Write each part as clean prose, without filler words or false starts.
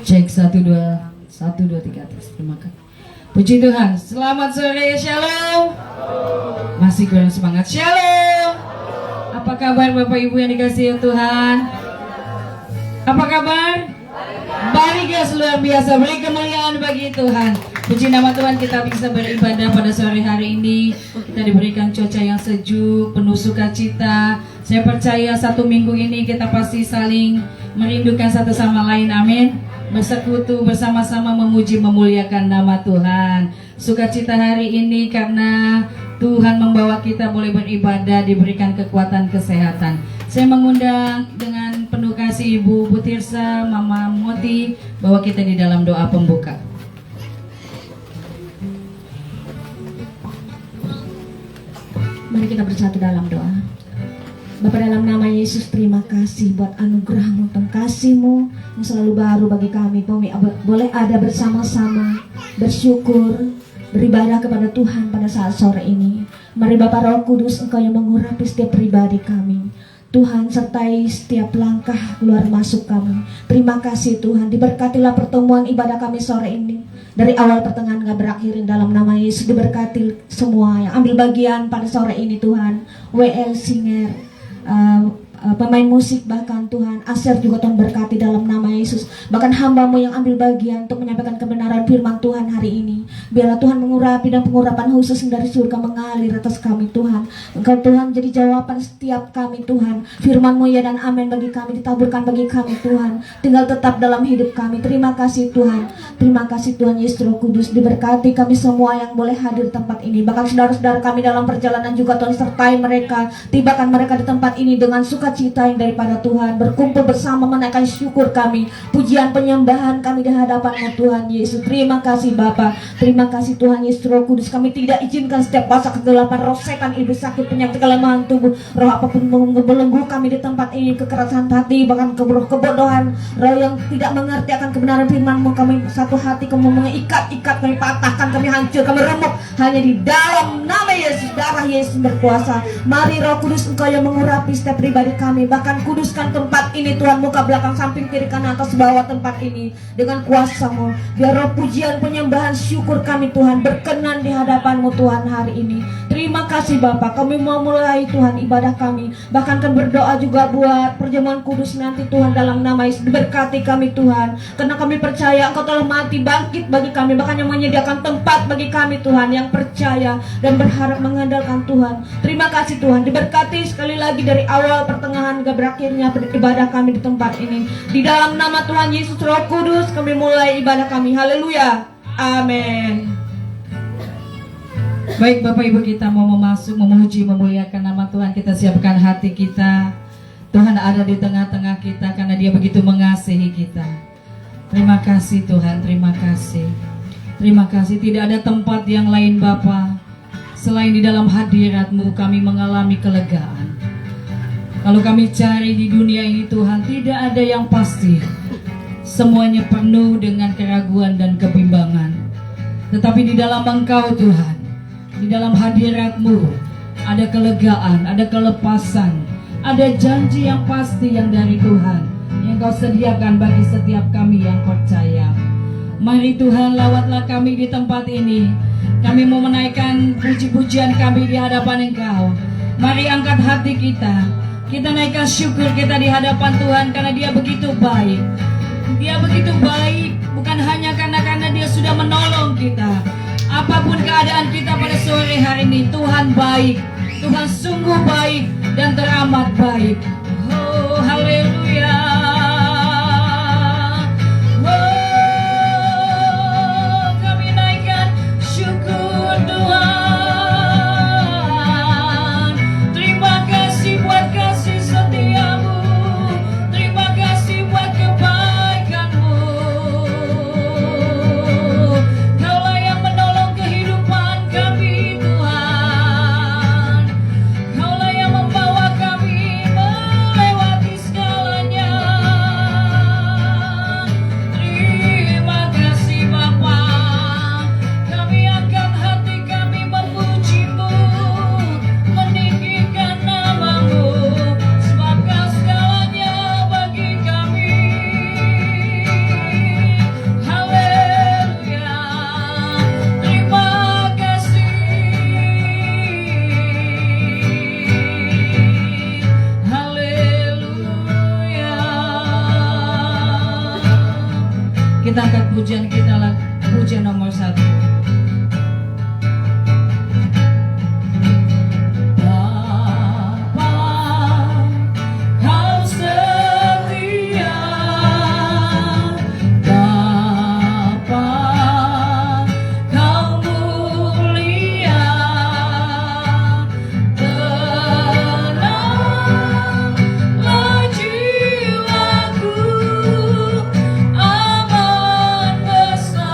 Cek 1 2 3 tes. Terima kasih. Puji Tuhan. Selamat sore, Shalom. Masih kurang semangat. Shalom. Apa kabar Bapak Ibu yang dikasihi Tuhan? Apa kabar? Baik ya, luar biasa. Beri kemuliaan bagi Tuhan. Puji nama Tuhan, kita bisa beribadah pada sore hari ini. Kita diberikan cuaca yang sejuk, penuh sukacita. Saya percaya 1 minggu ini kita pasti saling merindukan satu sama lain. Amin. Bersekutu bersama-sama memuji memuliakan nama Tuhan. Sukacita hari ini karena Tuhan membawa kita boleh beribadah, diberikan kekuatan kesehatan. Saya mengundang dengan penuh kasih Ibu Butirsa, Mama Moti, bahwa kita di dalam doa pembuka. Mari kita bersatu dalam doa. Bapa, dalam nama Yesus, terima kasih buat anugerah-Mu dan kasih-Mu yang selalu baru bagi kami. Kami boleh ada bersama-sama, bersyukur, beribadah kepada Tuhan pada saat sore ini. Mari Bapa Roh Kudus, Engkau yang mengurapi setiap pribadi kami. Tuhan, sertai setiap langkah keluar masuk kami. Terima kasih Tuhan, diberkatilah pertemuan ibadah kami sore ini. Dari awal pertengahan gak berakhirin, dalam nama Yesus diberkati semua yang ambil bagian pada sore ini Tuhan. WL Singer, pemain musik, bahkan Tuhan Aser juga Tuhan berkati dalam nama Yesus. Bahkan hamba-Mu yang ambil bagian untuk menyampaikan kebenaran firman Tuhan hari ini. Biarlah Tuhan mengurapi dan pengurapan khusus dari surga mengalir atas kami Tuhan. Engkau Tuhan jadi jawaban setiap kami Tuhan. Firman-Mu ya dan amin bagi kami, ditaburkan bagi kami Tuhan. Tinggal tetap dalam hidup kami. Terima kasih Tuhan. Terima kasih Tuhan Yesus Roh Kudus. Diberkati kami semua yang boleh hadir di tempat ini. Bahkan saudara-saudara kami dalam perjalanan juga Tuhan, sertai mereka. Tibakan mereka di tempat ini dengan sukacita yang daripada Tuhan. Berkumpul bersama menaikkan syukur kami, pujian penyembahan kami di hadapan-Mu Tuhan Yesus. Terima kasih Bapa. Terima kasih Tuhan Yesus Roh Kudus. Kami tidak izinkan setiap kuasa kegelapan, roh setan, iblis, sakit, penyakit, kelemahan tubuh, roh apapun membelenggu kami di tempat ini, kekerasan hati, bahkan kebodohan, roh yang tidak mengerti akan kebenaran firman-Mu. Kami satu hati, kami mengikat-ikat, kami patahkan, kami hancur, kami remuk hanya di dalam nama Yesus. Darah Yesus berkuasa. Mari Roh Kudus, Engkau yang mengurapi setiap pribadi kami. Bahkan kuduskan tempat ini Tuhan, muka belakang samping kiri kanan atas bawah tempat ini dengan kuasa-Mu. Biar roh pujian penyembahan syukur kami Tuhan berkenan di hadapan-Mu Tuhan hari ini. Terima kasih Bapa. Kami mau mulai Tuhan ibadah kami, bahkan kan berdoa juga buat perjamuan kudus nanti Tuhan, dalam nama Yesus. Diberkati kami Tuhan, karena kami percaya Engkau telah mati bangkit bagi kami, bahkan yang menyediakan tempat bagi kami Tuhan, yang percaya dan berharap mengandalkan Tuhan. Terima kasih Tuhan. Diberkati sekali lagi dari awal pertengahan hingga berakhirnya ibadah kami di tempat ini. Di dalam nama Tuhan Yesus Roh Kudus kami mulai ibadah kami. Haleluya. Amin. Baik Bapak Ibu, kita mau memasuk memuji memuliakan nama Tuhan. Kita siapkan hati kita. Tuhan ada di tengah-tengah kita karena Dia begitu mengasihi kita. Terima kasih Tuhan, terima kasih. Terima kasih, tidak ada tempat yang lain Bapa selain di dalam hadirat-Mu kami mengalami kelegaan. Kalau kami cari di dunia ini Tuhan, tidak ada yang pasti. Semuanya penuh dengan keraguan dan kebimbangan. Tetapi di dalam Engkau Tuhan, di dalam hadirat-Mu ada kelegaan, ada kelepasan, ada janji yang pasti yang dari Tuhan, yang Kau sediakan bagi setiap kami yang percaya. Mari Tuhan, lawatlah kami di tempat ini. Kami mau menaikkan puji-pujian kami di hadapan Engkau. Mari angkat hati kita. Kita naikkan syukur kita di hadapan Tuhan karena Dia begitu baik. Dia begitu baik, bukan hanya karena Dia sudah menolong kita. Apapun keadaan kita pada sore hari ini, Tuhan baik. Tuhan sungguh baik dan teramat baik. Oh, haleluya. Oh, kami naikkan syukur Tuhan. Terima kasih buat kasih setia-Mu. Terima kasih buat kebaikan-Mu. Kaulah yang menolong kehidupan kami Tuhan. Kaulah yang membawa kami melewati segalanya. Kita angkat pujian kita lah, pujian nomor 1. Aman bersamamu.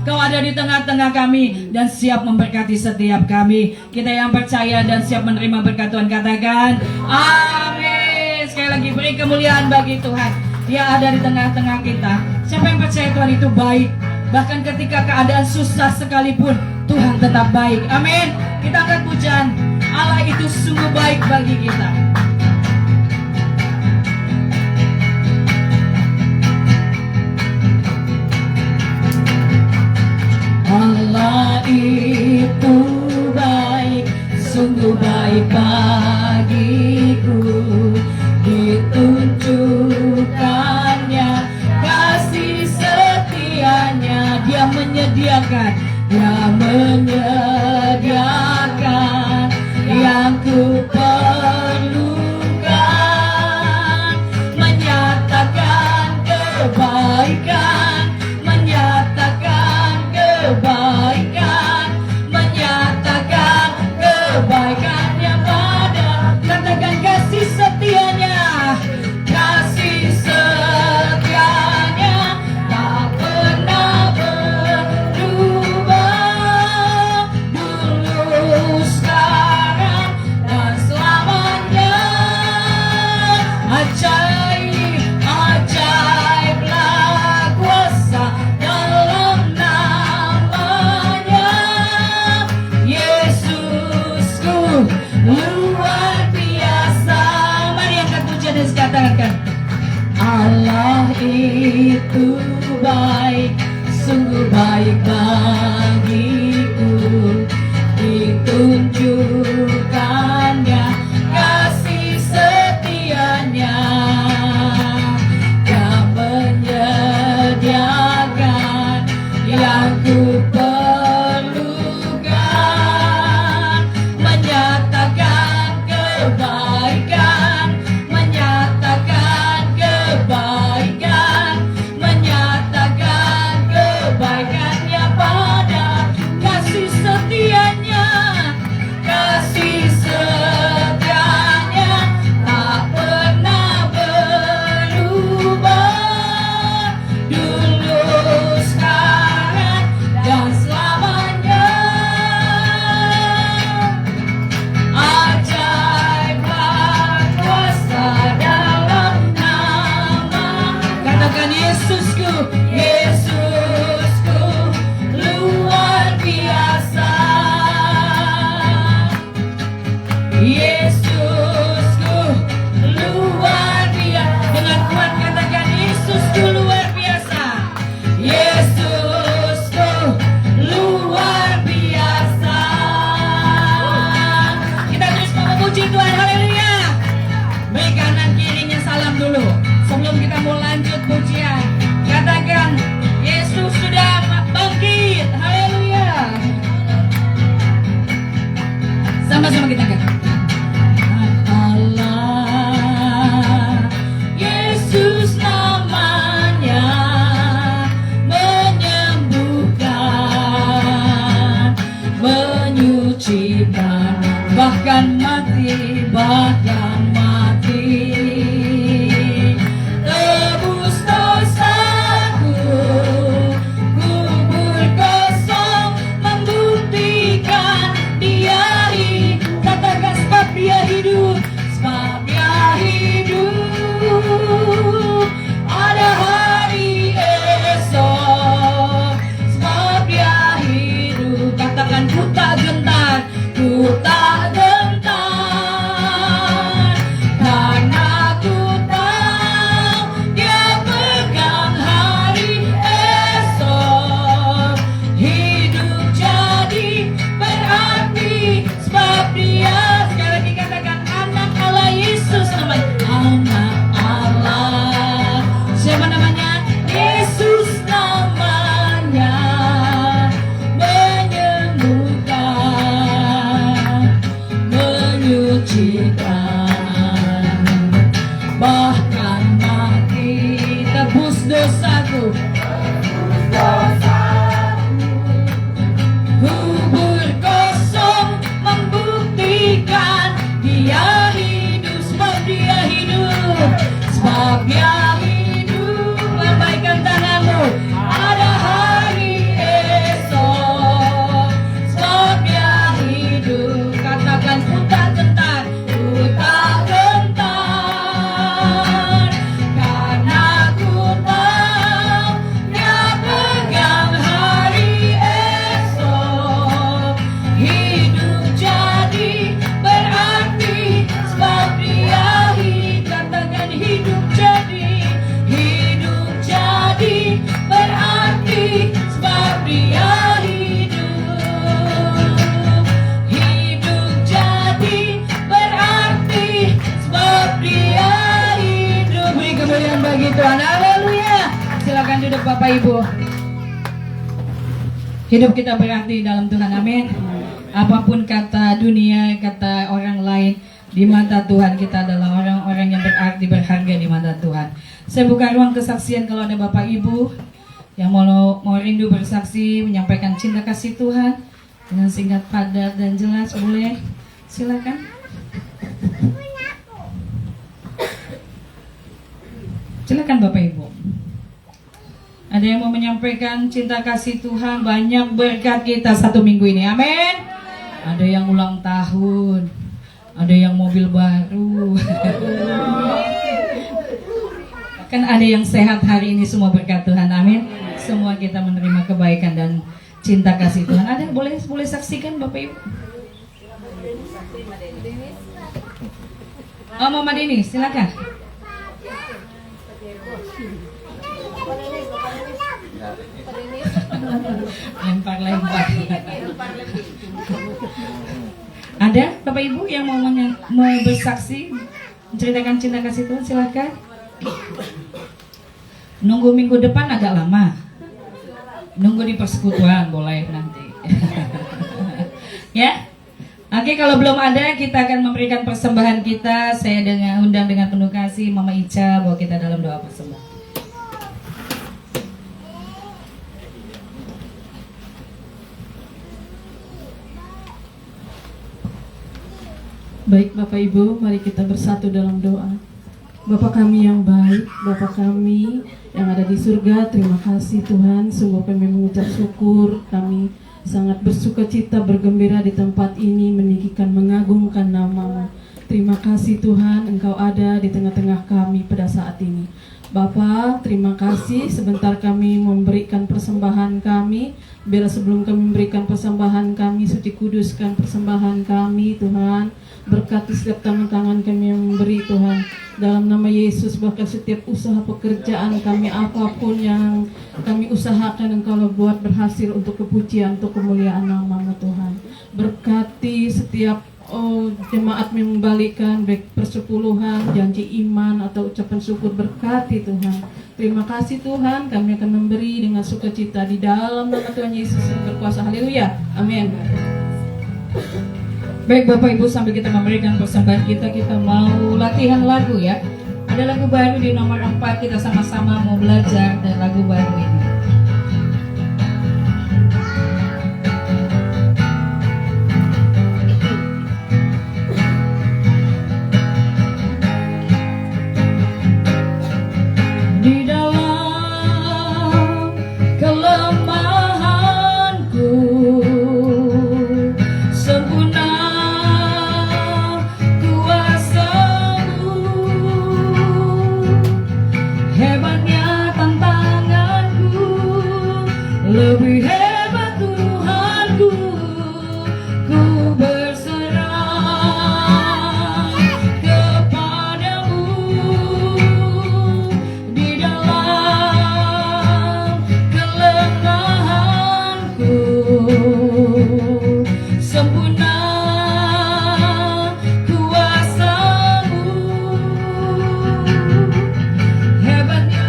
Kau ada di tengah-tengah kami dan siap memberkati setiap kami. Kita yang percaya dan siap menerima berkat Tuhan katakan amin. Sekali lagi beri kemuliaan bagi Tuhan. Dia ada di tengah-tengah kita. Siapa yang percaya Tuhan itu baik, bahkan ketika keadaan susah sekalipun Tuhan tetap baik. Amin. Kita angkat pujian. Allah itu sungguh baik bagi kita. Allah itu baik, sungguh baik bagiku. Ditunjukkannya kasih setianya. Dia menyediakan yang ku perlukan. Menyatakan kebaikan, menyatakan kebaikan, menyatakan kebaikannya pada. Katakan kasih setianya, kasih setianya tak pernah berubah. Dulu, sekarang, dan selamanya. Ajaib, ajaiblah kuasa dalam namanya. Yesusku luar biasa. Mari angkat pujian dan katakan Allah itu baik, sungguh baik bagiku. Ditunjukkannya kasih setianya. Dia menyediakan yang ku perlukan. Menyatakan kebaikan, menyatakan kebaikan, menyatakan kebaikannya pada. Kasih setianya, Bapak Ibu. Hidup kita berarti dalam Tuhan, amin. Apapun kata dunia, kata orang lain, di mata Tuhan kita adalah orang-orang yang berarti, berharga di mata Tuhan. Saya buka ruang kesaksian kalau ada Bapak Ibu yang mau rindu bersaksi, menyampaikan cinta kasih Tuhan dengan singkat, padat, dan jelas, boleh. Silakan. Silakan Bapak Ibu. Ada yang mau menyampaikan cinta kasih Tuhan, banyak berkat kita satu minggu ini, amin. Ada yang ulang tahun, ada yang mobil baru. Kan ada yang sehat hari ini, semua berkat Tuhan, amin. Semua kita menerima kebaikan dan cinta kasih Tuhan. Ada boleh saksikan Bapak Ibu. Oh, Mama Dini, silakan. Lempar. Ada Bapak Ibu yang mau bersaksi, menceritakan cinta kasih Tuhan, silakan. Nunggu minggu depan agak lama. Nunggu di persekutuan boleh nanti. Ya. Oke, kalau belum ada, kita akan memberikan persembahan kita. Saya undang dengan penuh kasih Mama Ica bahwa kita dalam doa persembahan. Baik Bapak Ibu, mari kita bersatu dalam doa. Bapa kami yang baik, Bapa kami yang ada di surga, terima kasih Tuhan. Sungguh kami mengucap syukur, kami sangat bersuka cita, bergembira di tempat ini, meninggikan, mengagungkan nama-Mu. Terima kasih Tuhan, Engkau ada di tengah-tengah kami pada saat ini. Bapa, terima kasih sebentar kami memberikan persembahan kami. Biar sebelum kami memberikan persembahan kami, suci kuduskan persembahan kami Tuhan. Berkati setiap tangan-tangan kami yang memberi Tuhan. Dalam nama Yesus, bahkan setiap usaha pekerjaan kami, apapun yang kami usahakan, Engkau buat berhasil untuk kepujian, untuk kemuliaan nama-Mu Tuhan. Berkati setiap jemaat membalikan baik persepuluhan, janji iman atau ucapan syukur, berkati Tuhan. Terima kasih Tuhan, kami akan memberi dengan sukacita di dalam nama Tuhan Yesus yang berkuasa. Haleluya, amin. Baik Bapak Ibu, sambil kita memberikan persembahan kita mau latihan lagu ya. Ada lagu baru di nomor 4, kita sama-sama mau belajar dan lagu baru ini. Di dalam kelemahanku sempurna kuasa-Mu, hebatnya tantanganku, lebih hebat Tuhanku, ku berserah kepadamu. Di dalam kelemahanku sempurna kuasa-Mu, hebatnya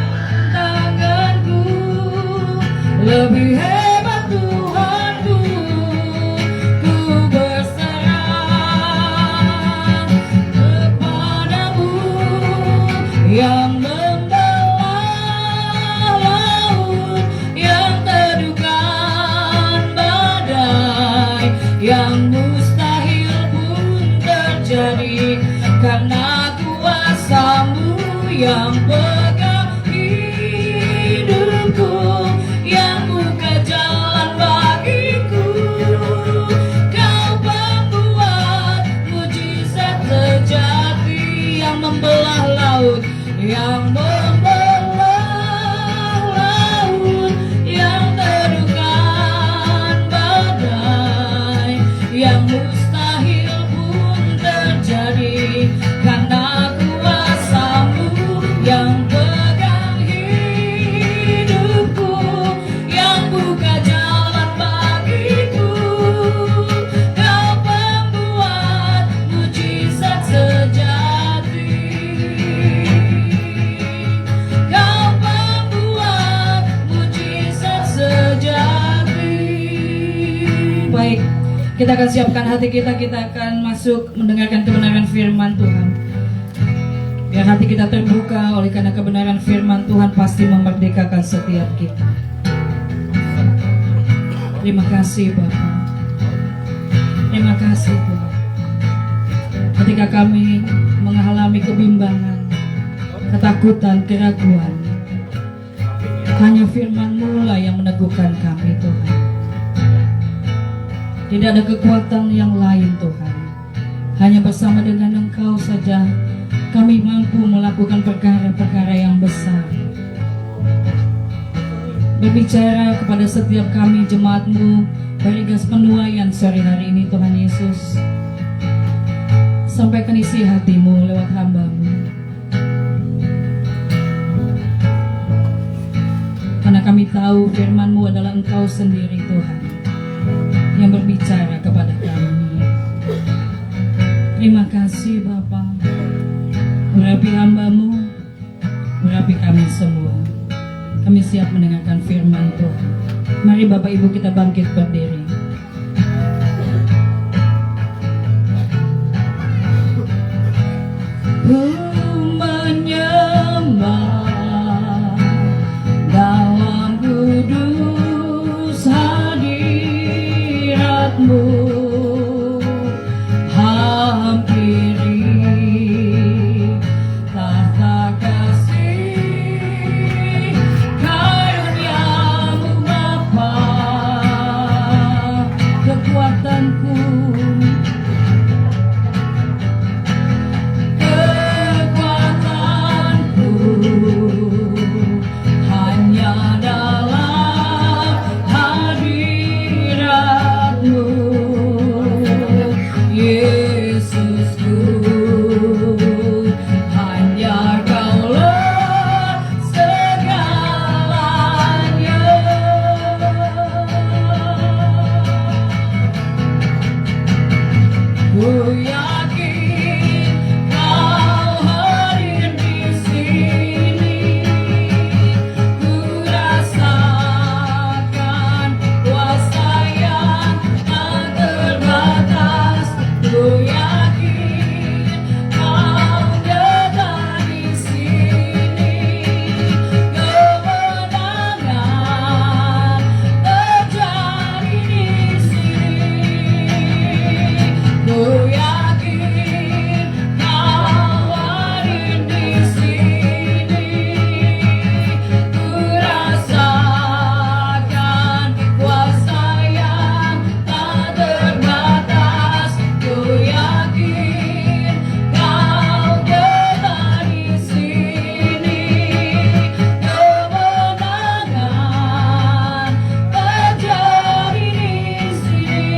tanganku, lebih hebat Tuhanku, ku berserah kepadamu. Yang membelah laut, yang teduhkan badai, yang mustahil pun terjadi karena kuasa-Mu yang pegang hidupku, yang ku kejar baik. Kita akan siapkan hati kita akan masuk mendengarkan kebenaran firman Tuhan. Biar hati kita terbuka oleh karena kebenaran firman Tuhan pasti memerdekakan setiap kita. Terima kasih Bapa. Terima kasih Tuhan. Ketika kami mengalami kebimbangan, ketakutan, keraguan, hanya firman-Mu lah yang meneguhkan kami Tuhan. Tidak ada kekuatan yang lain Tuhan. Hanya bersama dengan Engkau saja kami mampu melakukan perkara-perkara yang besar. Berbicara kepada setiap kami jemaat-Mu Barigas Penuaian sore hari ini Tuhan Yesus. Sampaikan isi hati-Mu lewat hamba-Mu. Karena kami tahu firman-Mu adalah Engkau sendiri Tuhan yang berbicara kepada kami. Terima kasih Bapa. Urapi hamba-Mu, urapi kami semua. Kami siap mendengarkan firman Tuhan. Mari Bapak Ibu kita bangkit berdiri. Ku menyembah dalam kudus hadirat-Mu, hampiri tahta kasih karunia-Mu Bapa, kekuatanku, hanya dalam hadirat-Mu, Yesusku, hanya Kaulah segalanya. Ku yakin Kau hadir di sini. Ku rasakan kuasa yang tak terbatas. Ku yakin Kau ada di sini. Kemenangan terjadi di sini. Ku yakin Kau hadir di sini. Ku rasakan kuasa yang tak terbatas. Ku yakin Kau ada di sini. Kemenangan terjadi di sini.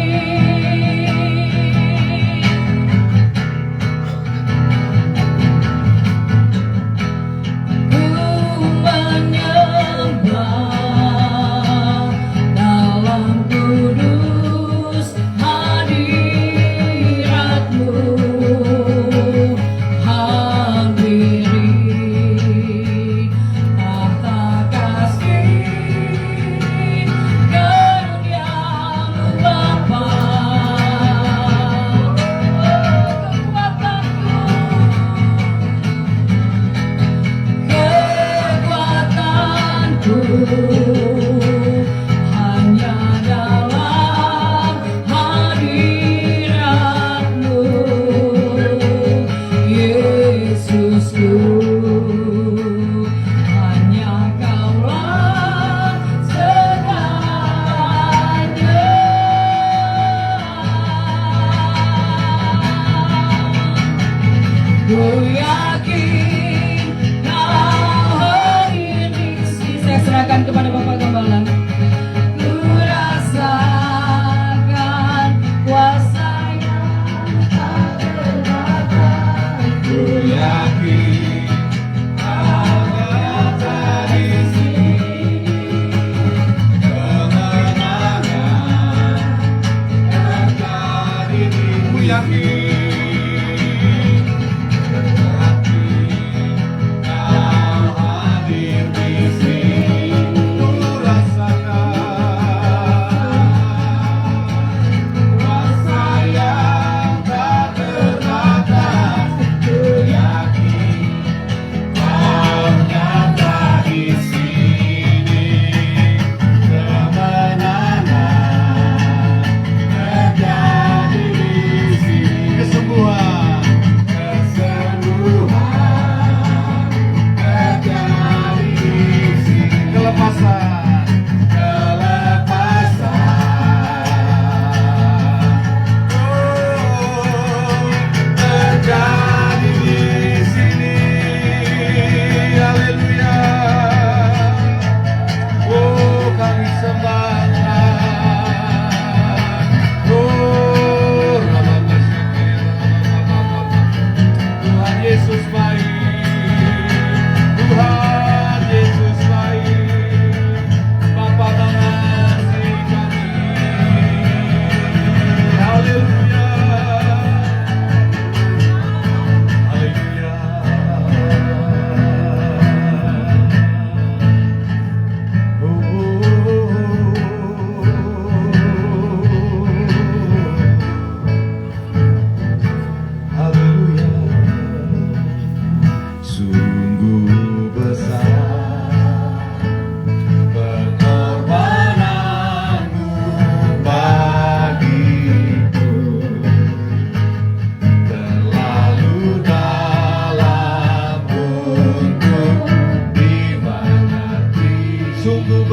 Ku menyembah dalam kudus hadirat-Mu, hampiri tahta kasih karunia-Mu Bapa, kekuatanku, hanya dalam hadirat-Mu, Yesusku, hanya Kaulah segalanya. Ku yakin Kau hadir di sini. Saya serahkan kepada Bapak Gembala. Ku rasakan kuasa yang tak terbatas. Ku yakin Kau ada di sini. Kemenangan terjadi di sini. Ku yakin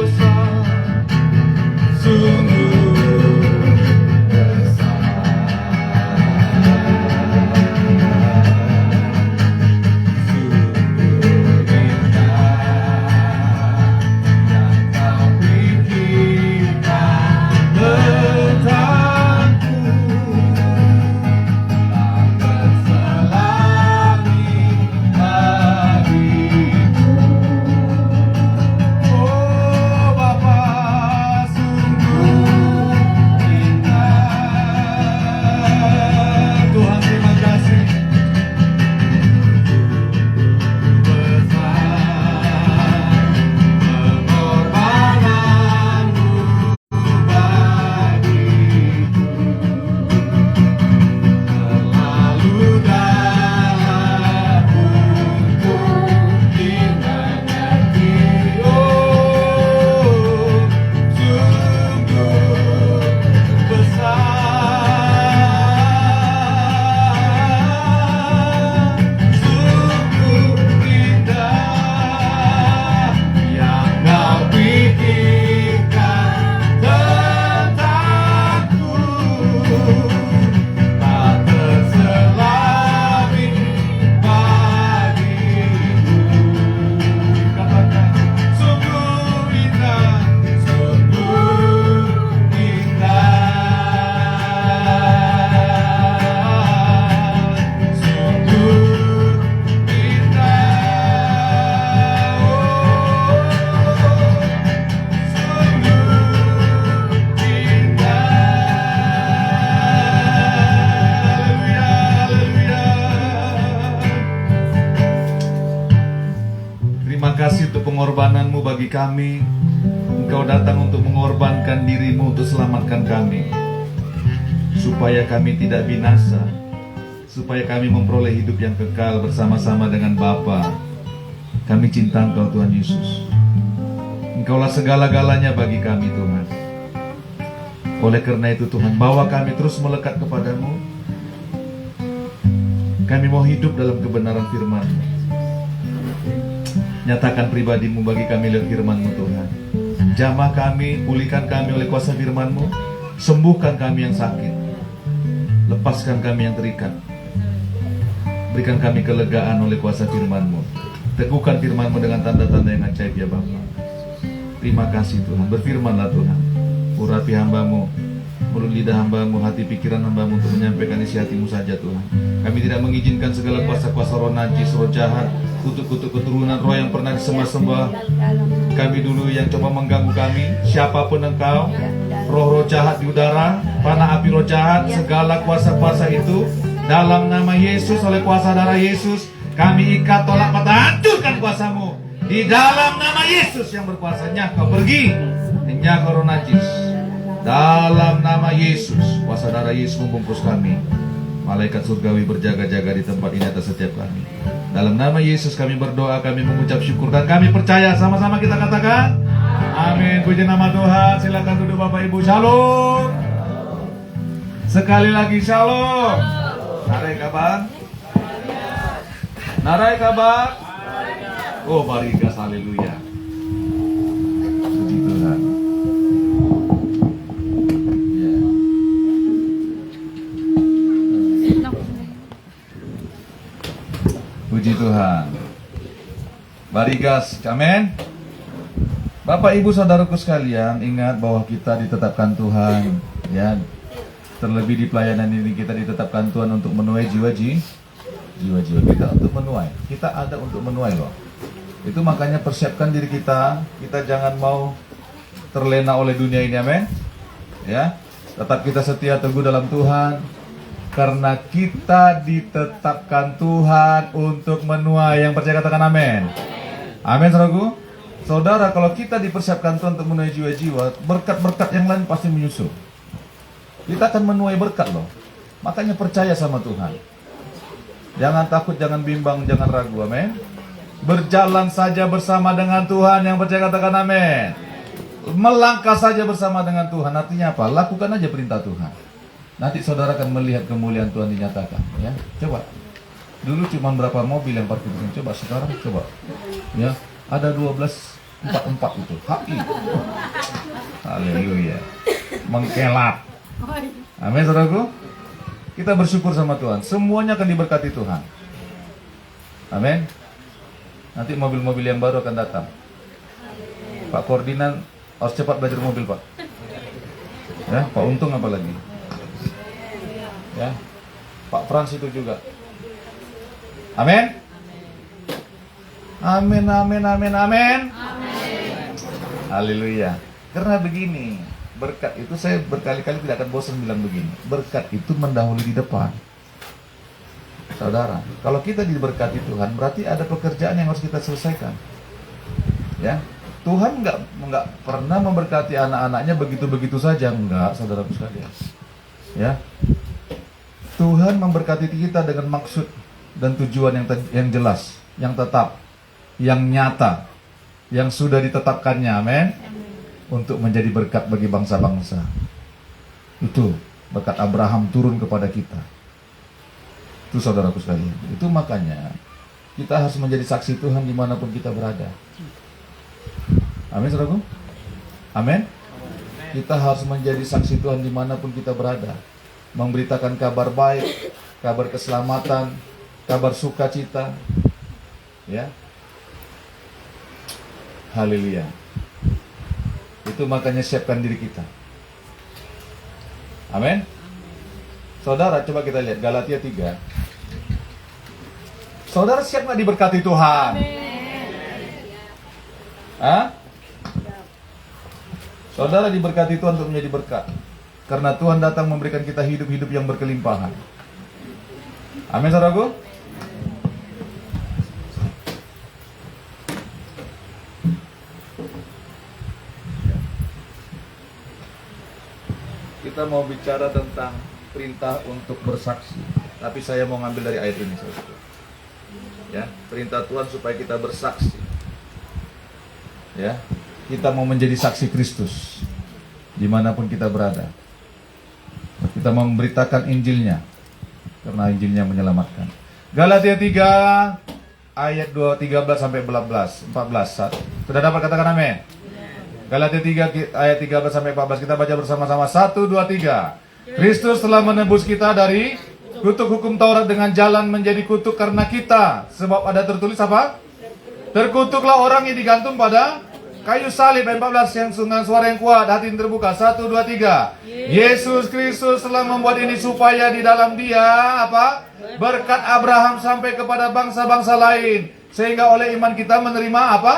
besar, sungguh besar. Sungguh indah yang kau pikirkan tentangku, tak terselami bagiku. Oh Bapa, sungguh indah. Tuhan, terima kasih. Besar pengorbananmu bagiku, terlalu dalam untuk dimengerti. Oh, sungguh besar, sungguh indah yang kau pikirkan tentangku, tak terselami bagiku. Katakan, sungguh indah, sungguh indah, sungguh indah. Sungguh indah. Terima kasih untuk pengorbananmu bagi kami. Engkau datang untuk mengorbankan dirimu untuk selamatkan kami, supaya kami tidak binasa, supaya kami memperoleh hidup yang kekal bersama-sama dengan Bapa. Kami cinta Engkau Tuhan Yesus. Engkaulah segala-galanya bagi kami Tuhan. Oleh karena itu Tuhan, bawa kami terus melekat kepadamu. Kami mau hidup dalam kebenaran firman-Mu. Nyatakan pribadimu bagi kami lewat firman-Mu Tuhan. Jamah kami, pulihkan kami oleh kuasa firman-Mu. Sembuhkan kami yang sakit, lepaskan kami yang terikat. Berikan kami kelegaan oleh kuasa firman-Mu. Teguhkan firman-Mu dengan tanda-tanda yang ajaib ya Bapa. Terima kasih Tuhan. Berfirmanlah Tuhan. Urapi hamba-Mu, mulut lidah hamba-Mu, hati pikiran hamba-Mu untuk menyampaikan isi hati-Mu saja Tuhan. Kami tidak mengizinkan segala kuasa-kuasa roh najis, roh jahat, kutuk-kutuk keturunan roh yang pernah disembah-sembah kami dulu yang coba mengganggu kami. Siapapun engkau, roh-roh jahat di udara, panah api roh jahat, segala kuasa-kuasa itu dalam nama Yesus, oleh kuasa darah Yesus, kami ikat, tolak, patah, hancurkan kuasa-Mu. Di dalam nama Yesus yang berkuasanya, kau pergi, nyah roh najis. Dalam nama Yesus, kuasa darah Yesus membungkus kami. Malaikat surgawi berjaga-jaga di tempat ini atas setiap kami. Dalam nama Yesus kami berdoa, kami mengucap syukur, dan kami percaya. Sama-sama kita katakan amin. Puji nama Tuhan. Silakan duduk Bapak Ibu. Shalom. Sekali lagi shalom. Narai kabar? Narai kabar? Oh, barigas, haleluya. Puji Tuhan. Puji Tuhan. Barigas, amin. Bapak Ibu Saudaraku sekalian, ingat bahwa kita ditetapkan Tuhan, ya. Terlebih di pelayanan ini kita ditetapkan Tuhan untuk menuai jiwa-jiwa kita, untuk menuai. Kita ada untuk menuai loh. Itu makanya persiapkan diri kita. Kita jangan mau terlena oleh dunia ini, amin. Ya. Tetap kita setia teguh dalam Tuhan. Karena kita ditetapkan Tuhan untuk menuai. Yang percaya katakan amin. Amin saudaraku. Saudara, kalau kita dipersiapkan Tuhan untuk menuai jiwa-jiwa, berkat-berkat yang lain pasti menyusul. Kita akan menuai berkat loh. Makanya percaya sama Tuhan. Jangan takut, jangan bimbang, jangan ragu, amin. Berjalan saja bersama dengan Tuhan. Yang percaya katakan amin. Melangkah saja bersama dengan Tuhan. Artinya apa? Lakukan aja perintah Tuhan. Nanti saudara akan melihat kemuliaan Tuhan dinyatakan, ya. Coba. Dulu cuma berapa mobil yang parkir di sini. Coba sekarang coba. Ya, ada 12 Empat itu. HI. Haleluya. Mengkelat. Amin, saudaraku. Kita bersyukur sama Tuhan. Semuanya akan diberkati Tuhan. Amin. Nanti mobil-mobil yang baru akan datang. Pak Kordinan harus cepat belajar mobil, Pak. Ya, Pak Untung apalagi. Ya, Pak Frans itu juga. Amin. Amin, amin, amin, amin. Haleluya. Karena begini, berkat itu saya berkali-kali tidak akan bosan bilang begini. Berkat itu mendahului di depan. Saudara, kalau kita diberkati Tuhan, berarti ada pekerjaan yang harus kita selesaikan. Ya, Tuhan nggak pernah memberkati anak-anaknya begitu-begitu saja, enggak, saudaraku sekalian. Ya, Tuhan memberkati kita dengan maksud dan tujuan yang jelas, yang tetap, yang nyata, yang sudah ditetapkannya, amin. Untuk menjadi berkat bagi bangsa-bangsa. Itu berkat Abraham turun kepada kita. Itu saudaraku sekalian. Itu makanya kita harus menjadi saksi Tuhan dimanapun kita berada. Amin, saudaraku. Amin. Kita harus menjadi saksi Tuhan dimanapun kita berada. Memberitakan kabar baik, kabar keselamatan, kabar sukacita. Ya. Haleluya. Itu makanya siapkan diri kita. Amin. Saudara, coba kita lihat Galatia 3. Saudara siap nggak diberkati Tuhan? Hah? Saudara diberkati Tuhan untuk menjadi berkat. Karena Tuhan datang memberikan kita hidup-hidup yang berkelimpahan. Amin, saudaraku. Kita mau bicara tentang perintah untuk bersaksi. Tapi saya mau ngambil dari ayat ini, saudara. Ya, perintah Tuhan supaya kita bersaksi. Ya, kita mau menjadi saksi Kristus dimanapun kita berada. Kita memberitakan Injilnya, karena Injilnya menyelamatkan. Galatia 3 ayat 13 sampai 14. Sudah dapat katakan amin? Galatia 3 ayat 13 sampai 14. Kita baca bersama-sama. 1, 2, 3. Kristus telah menebus kita dari kutuk hukum Taurat dengan jalan menjadi kutuk karena kita. Sebab ada tertulis apa? Terkutuklah orang yang digantung pada kayu salib. Ayat 14 yang dengan suara yang kuat, hati yang terbuka. 1, 2, 3. Yesus Kristus telah membuat ini supaya di dalam Dia apa? Berkat Abraham sampai kepada bangsa-bangsa lain. Sehingga oleh iman kita menerima apa?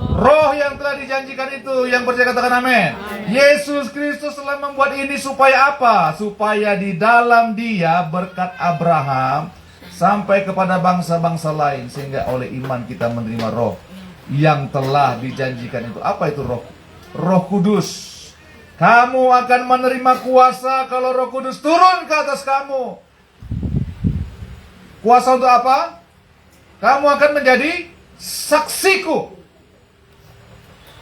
Roh yang telah dijanjikan itu. Yang percaya katakan amin. Yesus Kristus telah membuat ini supaya apa? Supaya di dalam Dia berkat Abraham sampai kepada bangsa-bangsa lain. Sehingga oleh iman kita menerima roh yang telah dijanjikan itu. Apa itu roh? Roh Kudus. Kamu akan menerima kuasa kalau Roh Kudus turun ke atas kamu. Kuasa untuk apa? Kamu akan menjadi saksiku.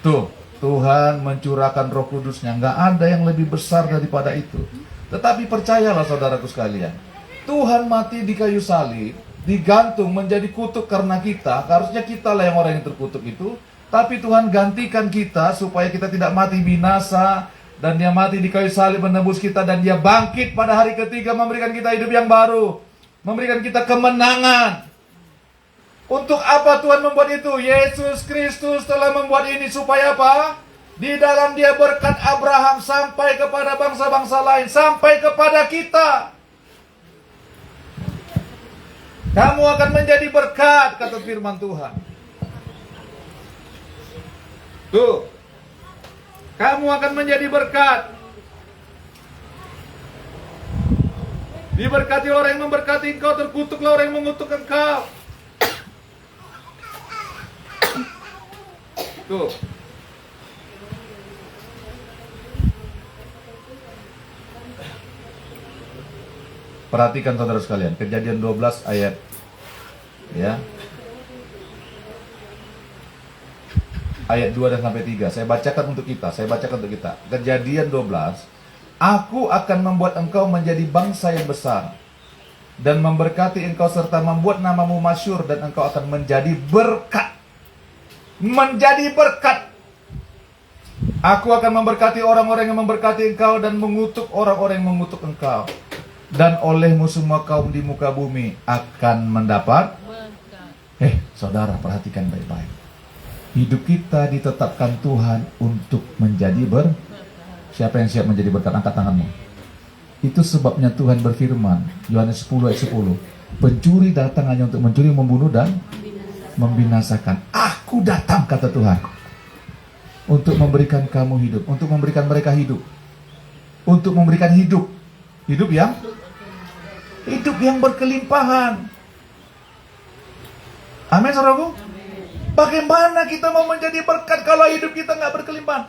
Tuh, Tuhan mencurahkan Roh Kudusnya. Nggak ada yang lebih besar daripada itu. Tetapi percayalah saudaraku sekalian, Tuhan mati di kayu salib, digantung menjadi kutuk karena kita. Harusnya kitalah yang orang yang terkutuk itu. Tapi Tuhan gantikan kita supaya kita tidak mati binasa. Dan Dia mati di kayu salib menebus kita. Dan Dia bangkit pada hari ketiga memberikan kita hidup yang baru. Memberikan kita kemenangan. Untuk apa Tuhan membuat itu? Yesus Kristus telah membuat ini supaya apa? Di dalam Dia berkat Abraham sampai kepada bangsa-bangsa lain. Sampai kepada kita. Kamu akan menjadi berkat, kata firman Tuhan. Tuh. Kamu akan menjadi berkat. Diberkati orang yang memberkati engkau, terkutuklah orang yang mengutuk engkau. Tuh. Perhatikan saudara sekalian, Kejadian 12 ayat ya. Ayat 2 dan sampai 3. Saya bacakan untuk kita. Kejadian 12. Aku akan membuat engkau menjadi bangsa yang besar dan memberkati engkau serta membuat namamu masyhur dan engkau akan menjadi berkat. menjadi berkat. Aku akan memberkati orang-orang yang memberkati engkau dan mengutuk orang-orang yang mengutuk engkau. Dan olehmu semua kaum di muka bumi akan mendapat. Saudara, perhatikan baik-baik. Hidup kita ditetapkan Tuhan untuk menjadi Siapa yang siap menjadi berkat? Angkat tanganmu. Itu sebabnya Tuhan berfirman, Yohanes 10 ayat 10, pencuri datang hanya untuk mencuri, membunuh, dan membinasakan. Aku datang, kata Tuhan, untuk memberikan kamu hidup, untuk memberikan mereka hidup, untuk memberikan hidup yang berkelimpahan. Amin, saudaraku. Bagaimana kita mau menjadi berkat kalau hidup kita nggak berkelimpahan?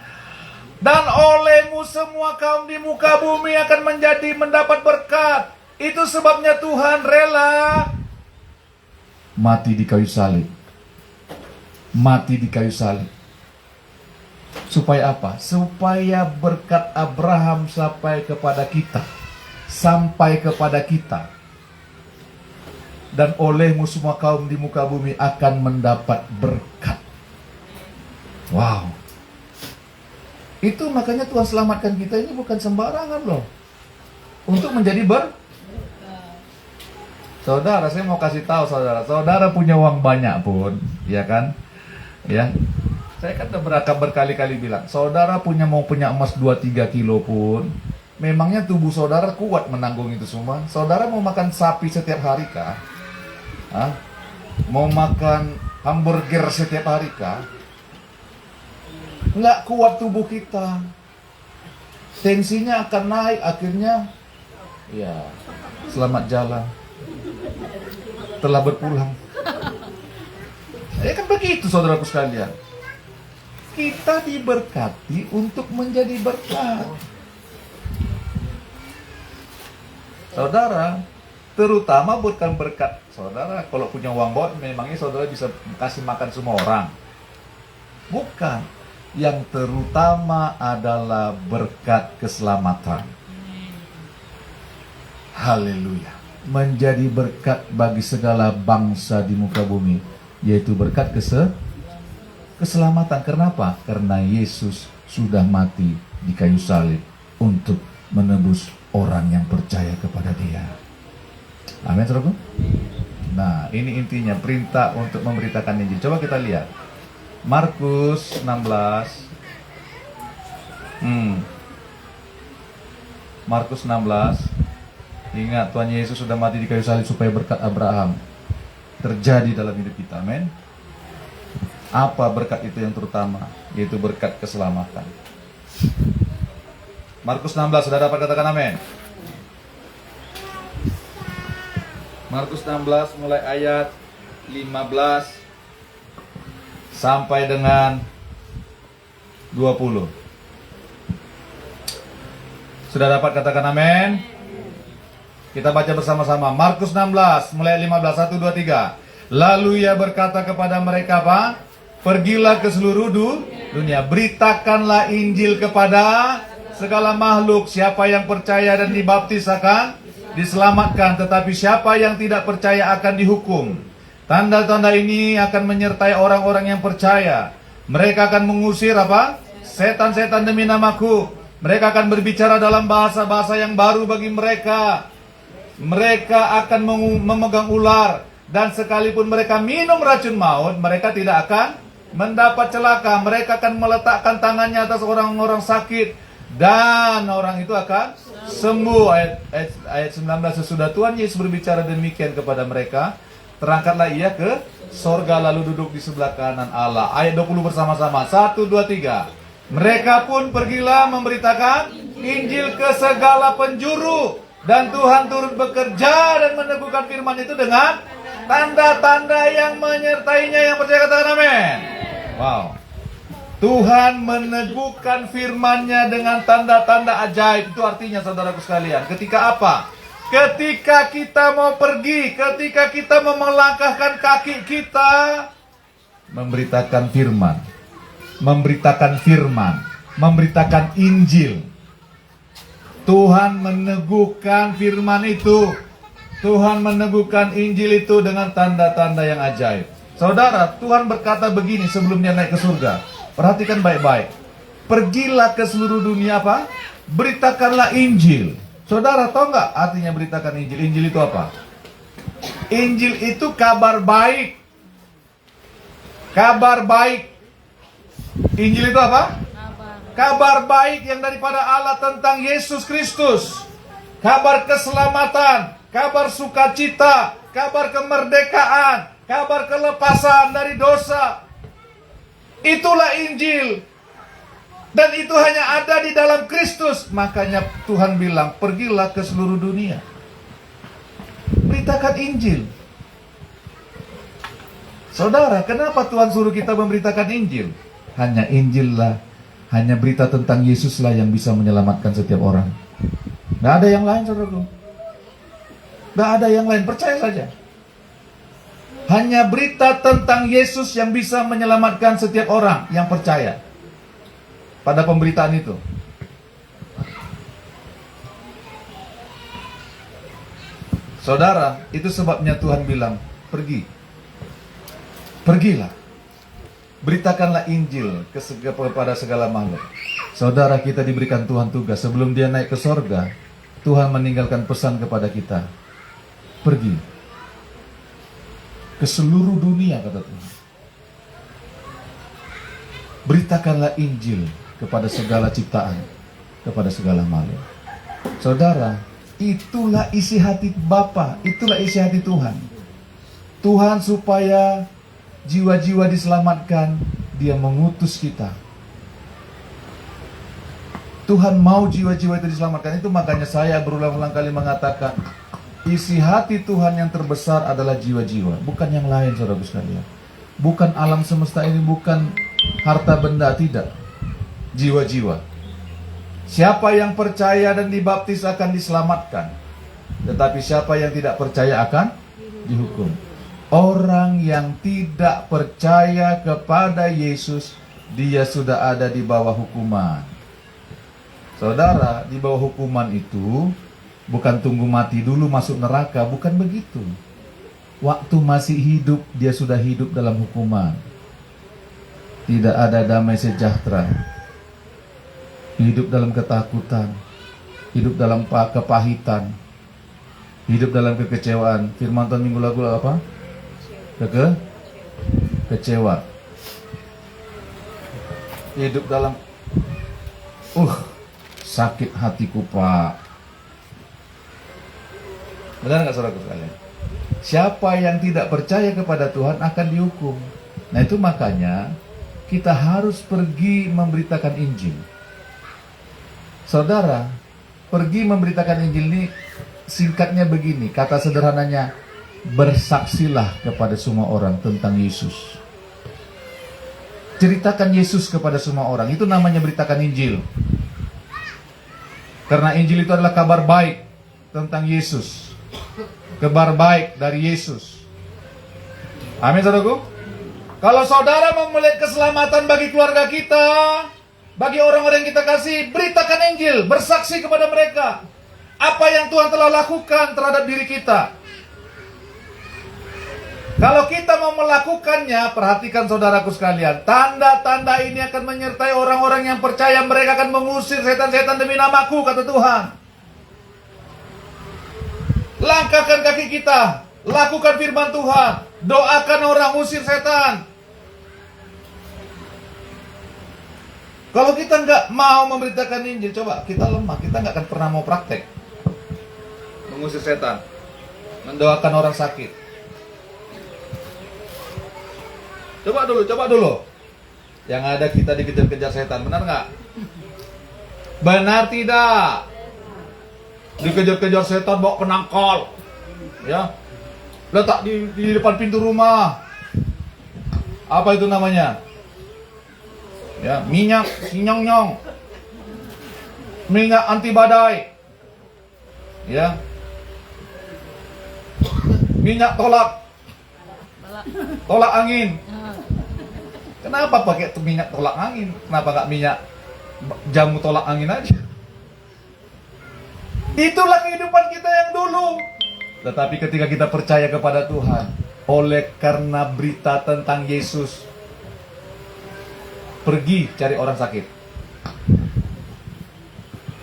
Dan olehmu semua kaum di muka bumi akan mendapat berkat. Itu sebabnya Tuhan rela mati di kayu salib. Mati di kayu salib. Supaya apa? Supaya berkat Abraham sampai kepada kita. Dan olehmu semua kaum di muka bumi akan mendapat berkat. Wow. Itu makanya Tuhan selamatkan kita ini bukan sembarangan loh. Untuk menjadi Saudara, saya mau kasih tahu saudara punya uang banyak pun, ya kan? Ya. Saya kan udah berkali-kali bilang, saudara mau punya emas 2-3 kilo pun, memangnya tubuh saudara kuat menanggung itu semua? Saudara mau makan sapi setiap hari kah? Mau makan hamburger setiap hari kah? Nggak kuat tubuh kita. Tensinya akan naik, akhirnya ya selamat jalan, telah berpulang. Ya kan begitu, saudaraku sekalian. Kita diberkati untuk menjadi berkat. Saudara, terutama bukan berkat. Saudara kalau punya uang banyak, memangnya saudara bisa kasih makan semua orang? Bukan. Yang terutama adalah berkat keselamatan. Haleluya. Menjadi berkat bagi segala bangsa di muka bumi, yaitu berkat keselamatan. Kenapa? Karena Yesus sudah mati di kayu salib untuk menebus orang yang percaya kepada Dia. Amin, saudaraku. Nah, ini intinya perintah untuk memberitakan Injil. Coba kita lihat Markus 16. Markus 16. Ingat, Tuhan Yesus sudah mati di kayu salib supaya berkat Abraham terjadi dalam hidup kita. Amin. Apa berkat itu yang terutama? Yaitu berkat keselamatan. Markus 16, sudah dapat katakan amin. Markus 16 mulai ayat 15 sampai dengan 20. Sudah dapat katakan amin? Kita baca bersama-sama. Markus 16 mulai 15, 1, 2, 3. Lalu ia berkata kepada mereka apa? Pergilah ke seluruh dunia, beritakanlah Injil kepada segala makhluk. Siapa yang percaya dan dibaptis akan diselamatkan, tetapi siapa yang tidak percaya akan dihukum. Tanda-tanda ini akan menyertai orang-orang yang percaya. Mereka akan mengusir apa? Setan-setan demi namaku. Mereka akan berbicara dalam bahasa-bahasa yang baru bagi mereka. Mereka akan memegang ular. Dan sekalipun mereka minum racun maut, mereka tidak akan mendapat celaka. Mereka akan meletakkan tangannya atas orang-orang sakit, dan orang itu akan sembuh. Ayat 19, sesudah Tuhan Yesus berbicara demikian kepada mereka, terangkatlah ia ke sorga lalu duduk di sebelah kanan Allah. Ayat 20 bersama-sama. 1, 2, 3. Mereka pun pergilah memberitakan Injil ke segala penjuru. Dan Tuhan turut bekerja dan meneguhkan firman itu dengan tanda-tanda yang menyertainya. Yang percaya katakan amin. Wow. Tuhan meneguhkan firman-Nya dengan tanda-tanda ajaib. Itu artinya, saudaraku sekalian, ketika apa? Ketika kita mau pergi, ketika kita mau melangkahkan kaki kita, memberitakan firman, memberitakan Injil. Tuhan meneguhkan firman itu. Tuhan meneguhkan Injil itu dengan tanda-tanda yang ajaib. Saudara, Tuhan berkata begini sebelum dia naik ke surga. Perhatikan baik-baik. Pergilah ke seluruh dunia apa? Beritakanlah Injil. Saudara, tahu nggak artinya beritakan Injil? Injil itu apa? Injil itu kabar baik. Kabar baik. Injil itu apa? Kabar baik yang daripada Allah tentang Yesus Kristus. Kabar keselamatan, kabar sukacita, kabar kemerdekaan, kabar kelepasan dari dosa. Itulah Injil. Dan itu hanya ada di dalam Kristus. Makanya Tuhan bilang, pergilah ke seluruh dunia. Beritakan Injil. Saudara, kenapa Tuhan suruh kita memberitakan Injil? Hanya Injil lah, hanya berita tentang Yesus lah yang bisa menyelamatkan setiap orang. Nggak ada yang lain, saudaraku. Nggak ada yang lain, percaya saja. Hanya berita tentang Yesus yang bisa menyelamatkan setiap orang yang percaya pada pemberitaan itu. Saudara, itu sebabnya Tuhan bilang, pergilah, beritakanlah Injil kepada segala makhluk. Saudara, kita diberikan Tuhan tugas. Sebelum dia naik ke sorga, Tuhan meninggalkan pesan kepada kita, pergi ke seluruh dunia, kata Tuhan. Beritakanlah Injil kepada segala ciptaan, kepada segala makhluk. Saudara, itulah isi hati Bapa, itulah isi hati Tuhan. Tuhan supaya jiwa-jiwa diselamatkan, Dia mengutus kita. Tuhan mau jiwa-jiwa itu diselamatkan. Itu makanya saya berulang-ulang kali mengatakan, isi hati Tuhan yang terbesar adalah jiwa-jiwa, bukan yang lain, saudara sekalian. Bukan alam semesta ini, bukan harta benda, tidak. Jiwa-jiwa. Siapa yang percaya dan dibaptis akan diselamatkan. Tetapi siapa yang tidak percaya akan dihukum. Orang yang tidak percaya kepada Yesus, dia sudah ada di bawah hukuman. Saudara, di bawah hukuman itu bukan tunggu mati dulu masuk neraka, bukan begitu. Waktu masih hidup, dia sudah hidup dalam hukuman. Tidak ada damai sejahtera. Hidup dalam ketakutan, hidup dalam kepahitan, hidup dalam kekecewaan. Firman Tuhan minggu lalu apa? Kecewa. Hidup dalam sakit hatiku, Pak. Benar nggak, saudara sekalian? Siapa yang tidak percaya kepada Tuhan akan dihukum. Nah, itu makanya kita harus pergi memberitakan Injil. Saudara, pergi memberitakan Injil ini singkatnya begini, kata sederhananya, bersaksilah kepada semua orang tentang Yesus. Ceritakan Yesus kepada semua orang, itu namanya beritakan Injil. Karena Injil itu adalah kabar baik tentang Yesus. Kabar baik dari Yesus. Amin, saudaraku. Kalau saudara mau melihat keselamatan bagi keluarga kita, bagi orang-orang yang kita kasih, beritakan Injil, bersaksi kepada mereka apa yang Tuhan telah lakukan terhadap diri kita. Kalau kita mau melakukannya, perhatikan saudaraku sekalian, tanda-tanda ini akan menyertai orang-orang yang percaya. Mereka akan mengusir setan-setan demi namaku, kata Tuhan. Langkahkan kaki kita, lakukan firman Tuhan, doakan orang, usir setan. Kalau kita nggak mau memberitakan Injil, coba kita lemah, kita nggak akan pernah mau praktek mengusir setan, mendoakan orang sakit. Coba dulu. Yang ada kita dikejar-kejar setan, benar nggak? Benar tidak? Dikejar-kejar setan bawa penangkal, ya, letak di depan pintu rumah. Apa itu namanya? Ya, minyak sinyong-nyong, minyak anti badai, ya, minyak tolak angin. Kenapa pakai minyak tolak angin? Kenapa nggak minyak jamu tolak angin aja? Itulah kehidupan kita yang dulu. Tetapi ketika kita percaya kepada Tuhan, oleh karena berita tentang Yesus. Pergi cari orang sakit.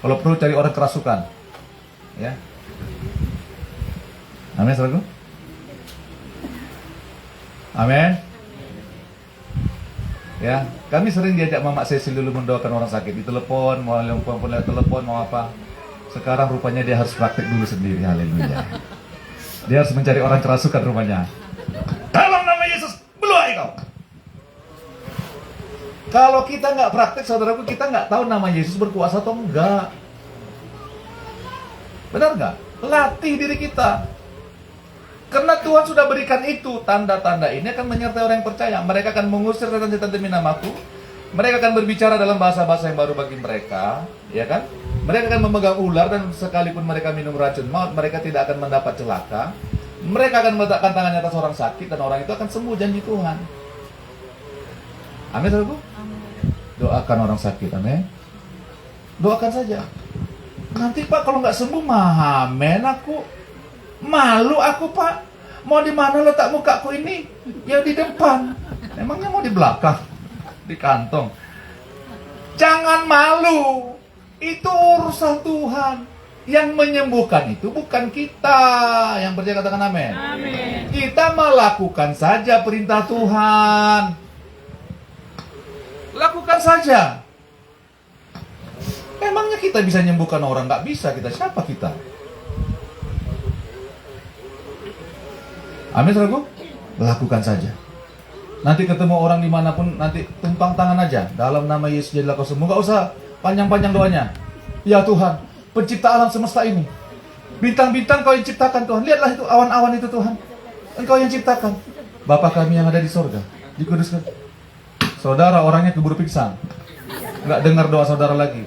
Kalau perlu cari orang kerasukan. Ya. Amin, saudaraku. Amin. Ya, kami sering diajak Mama Cecil dulu mendoakan orang sakit. Di telepon, mau lewat telepon, mau apa. Sekarang rupanya dia harus praktek dulu sendiri. Haleluya. Dia harus mencari orang kerasukan rupanya. Dalam nama Yesus, beluai kau. Kalau kita nggak praktek, saudaraku, kita nggak tahu nama Yesus berkuasa atau enggak. Benar nggak? Latih diri kita. Karena Tuhan sudah berikan itu, tanda-tanda ini akan menyertai orang yang percaya. Mereka akan mengusir setan-setan demi namaku. Mereka akan berbicara dalam bahasa-bahasa yang baru bagi mereka, ya kan? Mereka akan memegang ular, dan sekalipun mereka minum racun maut, mereka tidak akan mendapat celaka. Mereka akan meletakkan tangannya atas orang sakit, dan orang itu akan sembuh, janji Tuhan. Amin, saudaraku? Doakan orang sakit, amin. Doakan saja. Nanti Pak kalau nggak sembuh, amin aku. Malu aku Pak. Mau di mana letak mukaku ini? Ya di depan. Emangnya mau di belakang? Di kantong. Jangan malu. Itu urusan Tuhan. Yang menyembuhkan itu bukan kita. Yang percaya katakan amin. Amin. Kita melakukan saja perintah Tuhan. Lakukan saja. Emangnya kita bisa menyembuhkan orang? Nggak bisa kita. Siapa kita? Amin, saudaraku. Lakukan saja. Nanti ketemu orang dimanapun, nanti tumpang tangan aja. Dalam nama Yesus jadilah kau sembuh. Nggak usah panjang-panjang doanya. Ya Tuhan, pencipta alam semesta ini. Bintang-bintang kau yang ciptakan Tuhan. Lihatlah itu awan-awan itu Tuhan. Engkau yang ciptakan. Bapa kami yang ada di sorga, dikuduskan. Saudara orangnya keburu pingsan. Nggak dengar doa saudara lagi.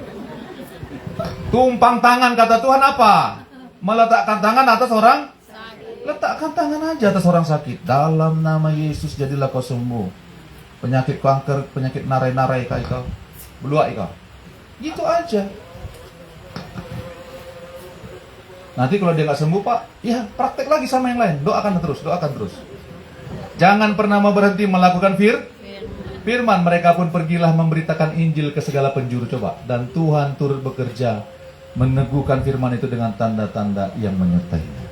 Tumpang tangan kata Tuhan apa? Meletakkan tangan atas orang. Letakkan tangan aja atas orang sakit. Dalam nama Yesus jadilah kau sembuh. Penyakit kanker, penyakit narai-narai kau. Beluak kau. Gitu aja. Nanti kalau dia nggak sembuh Pak, ya praktek lagi sama yang lain. Doakan terus, doakan terus. Jangan pernah mau berhenti melakukan firman. Mereka pun pergilah memberitakan Injil ke segala penjuru. Coba. Dan Tuhan turut bekerja meneguhkan firman itu dengan tanda-tanda yang menyertainya.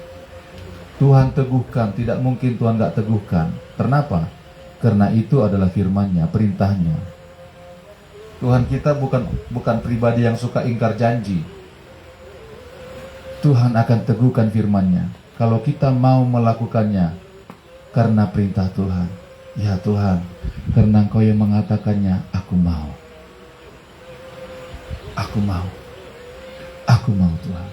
Tuhan teguhkan, tidak mungkin Tuhan nggak teguhkan. Kenapa? Karena itu adalah firman-Nya, perintahnya. Tuhan kita bukan pribadi yang suka ingkar janji. Tuhan akan teguhkan firman-Nya kalau kita mau melakukannya karena perintah Tuhan. Ya Tuhan, karena Engkau yang mengatakannya, aku mau. Aku mau. Aku mau Tuhan.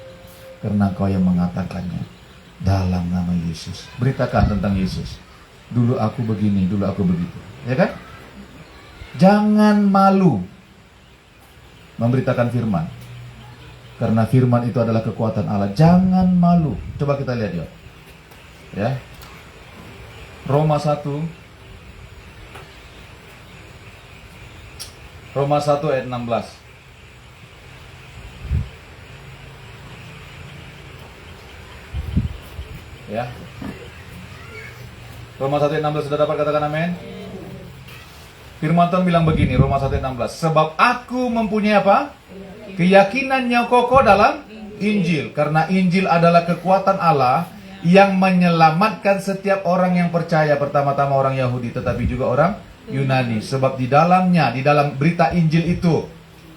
Karena Engkau yang mengatakannya. Dalam nama Yesus. Beritakan tentang Yesus. Dulu aku begini, dulu aku begitu. Ya kan? Jangan malu memberitakan firman. Karena firman itu adalah kekuatan Allah. Jangan malu. Coba kita lihat yuk. Ya. Roma 1 ayat 16. Ya. Roma 1 ayat 16 sudah dapat, katakan amin. Firman Tuhan bilang begini, Roma 1 ayat 16. Sebab aku mempunyai apa? Keyakinan yang kokoh dalam Injil. Karena Injil adalah kekuatan Allah yang menyelamatkan setiap orang yang percaya. Pertama-tama orang Yahudi, tetapi juga orang Yunani. Sebab di dalamnya, di dalam berita Injil itu,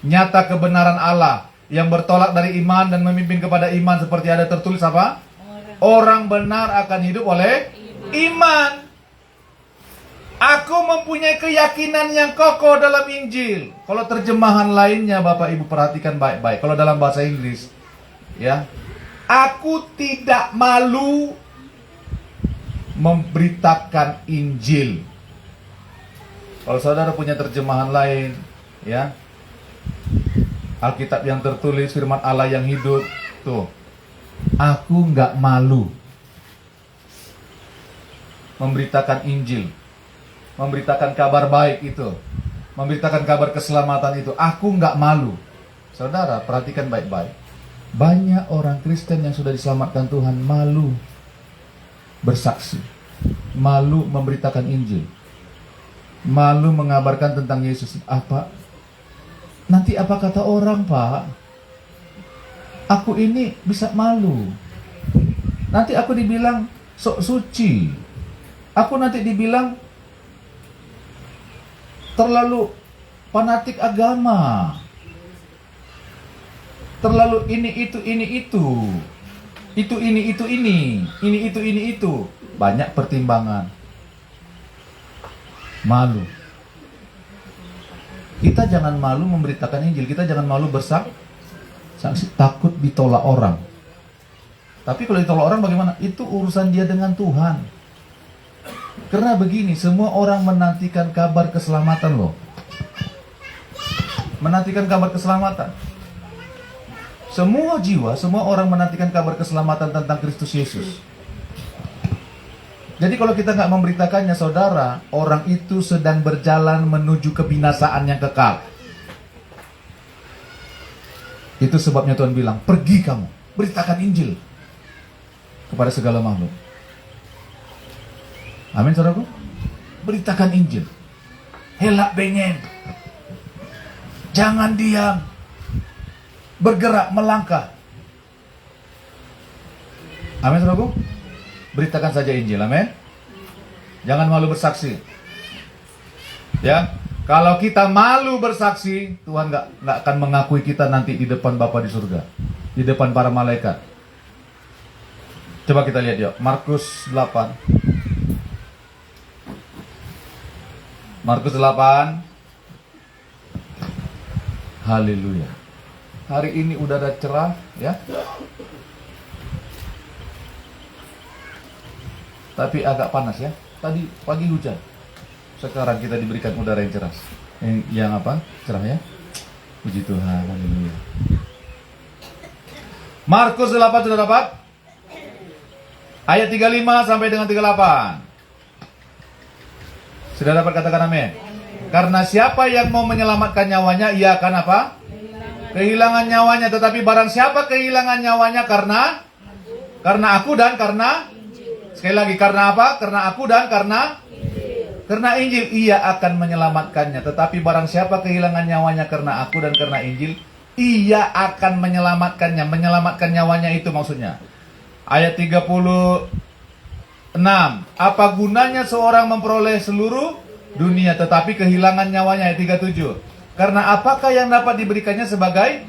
nyata kebenaran Allah yang bertolak dari iman dan memimpin kepada iman. Seperti ada tertulis apa? Orang benar akan hidup oleh iman. Aku mempunyai keyakinan yang kokoh dalam Injil. Kalau terjemahan lainnya Bapak Ibu perhatikan baik-baik. Kalau dalam bahasa Inggris, ya, aku tidak malu memberitakan Injil. Kalau saudara punya terjemahan lain, ya, Alkitab yang tertulis firman Allah yang hidup, tuh. Aku nggak malu memberitakan Injil, memberitakan kabar baik itu, memberitakan kabar keselamatan itu. Aku nggak malu. Saudara, perhatikan baik-baik. Banyak orang Kristen yang sudah diselamatkan Tuhan malu bersaksi. malu memberitakan Injil, malu mengabarkan tentang Yesus. Apa? Nanti apa kata orang, Pak? Aku ini bisa malu. Nanti aku dibilang sok suci. Aku nanti dibilang terlalu fanatik agama. Terlalu ini itu. Ini itu. Banyak pertimbangan. Malu. Kita jangan malu memberitakan Injil. Kita jangan malu bersaksi, takut ditolak orang. Tapi kalau ditolak orang bagaimana? Itu urusan dia dengan Tuhan. Karena begini, semua orang menantikan kabar keselamatan loh. Menantikan kabar keselamatan. Semua jiwa, semua orang menantikan kabar keselamatan tentang Kristus Yesus. Jadi kalau kita nggak memberitakannya, saudara, orang itu sedang berjalan menuju kebinasaan yang kekal. Itu sebabnya Tuhan bilang, pergi kamu, beritakan Injil kepada segala makhluk. Amin, saudaraku. Beritakan Injil. Helak bengeng. Jangan diam. Bergerak, melangkah. Amin, saudaraku. Beritakan saja Injil, amin. Jangan malu bersaksi. Ya, kalau kita malu bersaksi, Tuhan nggak akan mengakui kita nanti di depan Bapa di surga, di depan para malaikat. Coba kita lihat yuk, Markus 8. Markus 8. Haleluya. Hari ini udara cerah, ya. Tapi agak panas ya. Tadi pagi hujan. Sekarang kita diberikan udara yang cerah. Yang apa? Cerah ya. Puji Tuhan. Haleluya. Markus 8 sudah dapat? Ayat 35 sampai dengan 38. Sudah dapat, katakan amin. Karena siapa yang mau menyelamatkan nyawanya, ia akan apa? Kehilangan nyawanya. Tetapi barang siapa kehilangan nyawanya karena aku dan karena, sekali lagi, karena apa? Karena aku dan karena Injil, ia akan menyelamatkannya. Tetapi barang siapa kehilangan nyawanya karena aku dan karena Injil, ia akan menyelamatkannya. Menyelamatkan nyawanya itu maksudnya. Ayat 36. Apa gunanya seorang memperoleh seluruh dunia tetapi kehilangan nyawanya? Ayat 37. Karena apakah yang dapat diberikannya sebagai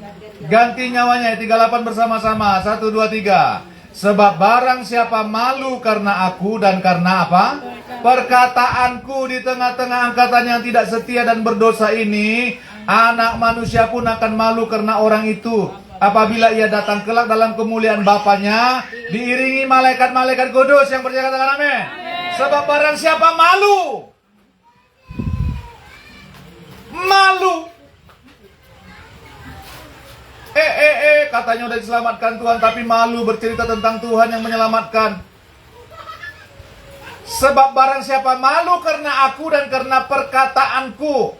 ganti nyawanya? Ayat 38 bersama-sama. 1, 2, 3. Sebab barang siapa malu karena aku dan karena apa? Perkataanku di tengah-tengah angkatan yang tidak setia dan berdosa ini, Anak Manusia pun akan malu karena orang itu. Apabila ia datang kelak dalam kemuliaan Bapanya, diiringi malaikat-malaikat kudus yang percaya, katakan amin. Sebab barang siapa malu, katanya udah diselamatkan Tuhan, tapi malu bercerita tentang Tuhan yang menyelamatkan. Sebab barang siapa malu karena aku dan karena perkataanku,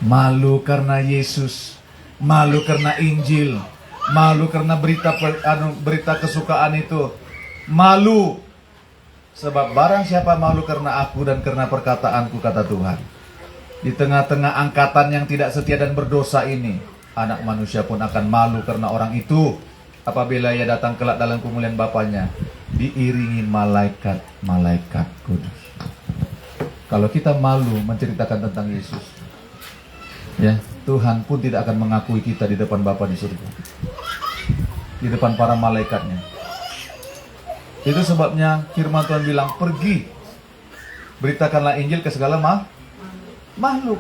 malu karena Yesus, malu karena Injil, malu karena berita kesukaan itu, malu. Sebab barang siapa malu karena aku dan karena perkataanku, kata Tuhan, di tengah-tengah angkatan yang tidak setia dan berdosa ini, Anak Manusia pun akan malu karena orang itu, apabila ia datang kelak dalam kemuliaan Bapanya, diiringi malaikat-malaikat kudus. Kalau kita malu menceritakan tentang Yesus, ya, Tuhan pun tidak akan mengakui kita di depan Bapa di surga, di depan para malaikatnya. Itu sebabnya firman Tuhan bilang, pergi, beritakanlah Injil ke segala makhluk.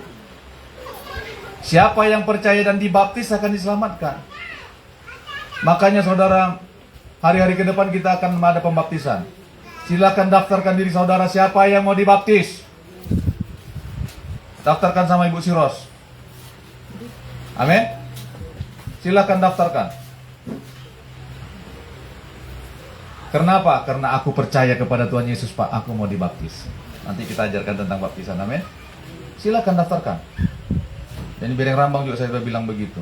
Siapa yang percaya dan dibaptis akan diselamatkan. Makanya saudara, hari-hari ke depan kita akan ada pembaptisan. Silakan daftarkan diri saudara, siapa yang mau dibaptis. Daftarkan sama Ibu Siros. Amin. Silakan daftarkan. Kenapa? Karena aku percaya kepada Tuhan Yesus, Pak. Aku mau dibaptis. Nanti kita ajarkan tentang baptisan. Amin. Silakan daftarkan. Dan di Bereng Rambang juga saya sudah bilang begitu.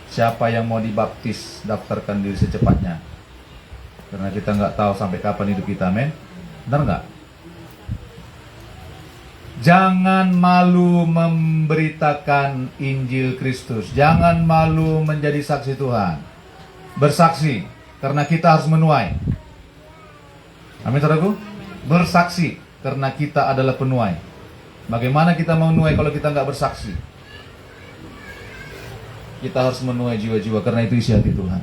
Siapa yang mau dibaptis, daftarkan diri secepatnya. Karena kita nggak tahu sampai kapan hidup kita, men. Benar nggak? Jangan malu memberitakan Injil Kristus. Jangan malu menjadi saksi Tuhan. Bersaksi, karena kita harus menuai. Amin, saudaraku. Bersaksi, karena kita adalah penuai. Bagaimana kita mau menuai kalau kita nggak bersaksi? Kita harus menuai jiwa-jiwa, karena itu isi hati Tuhan.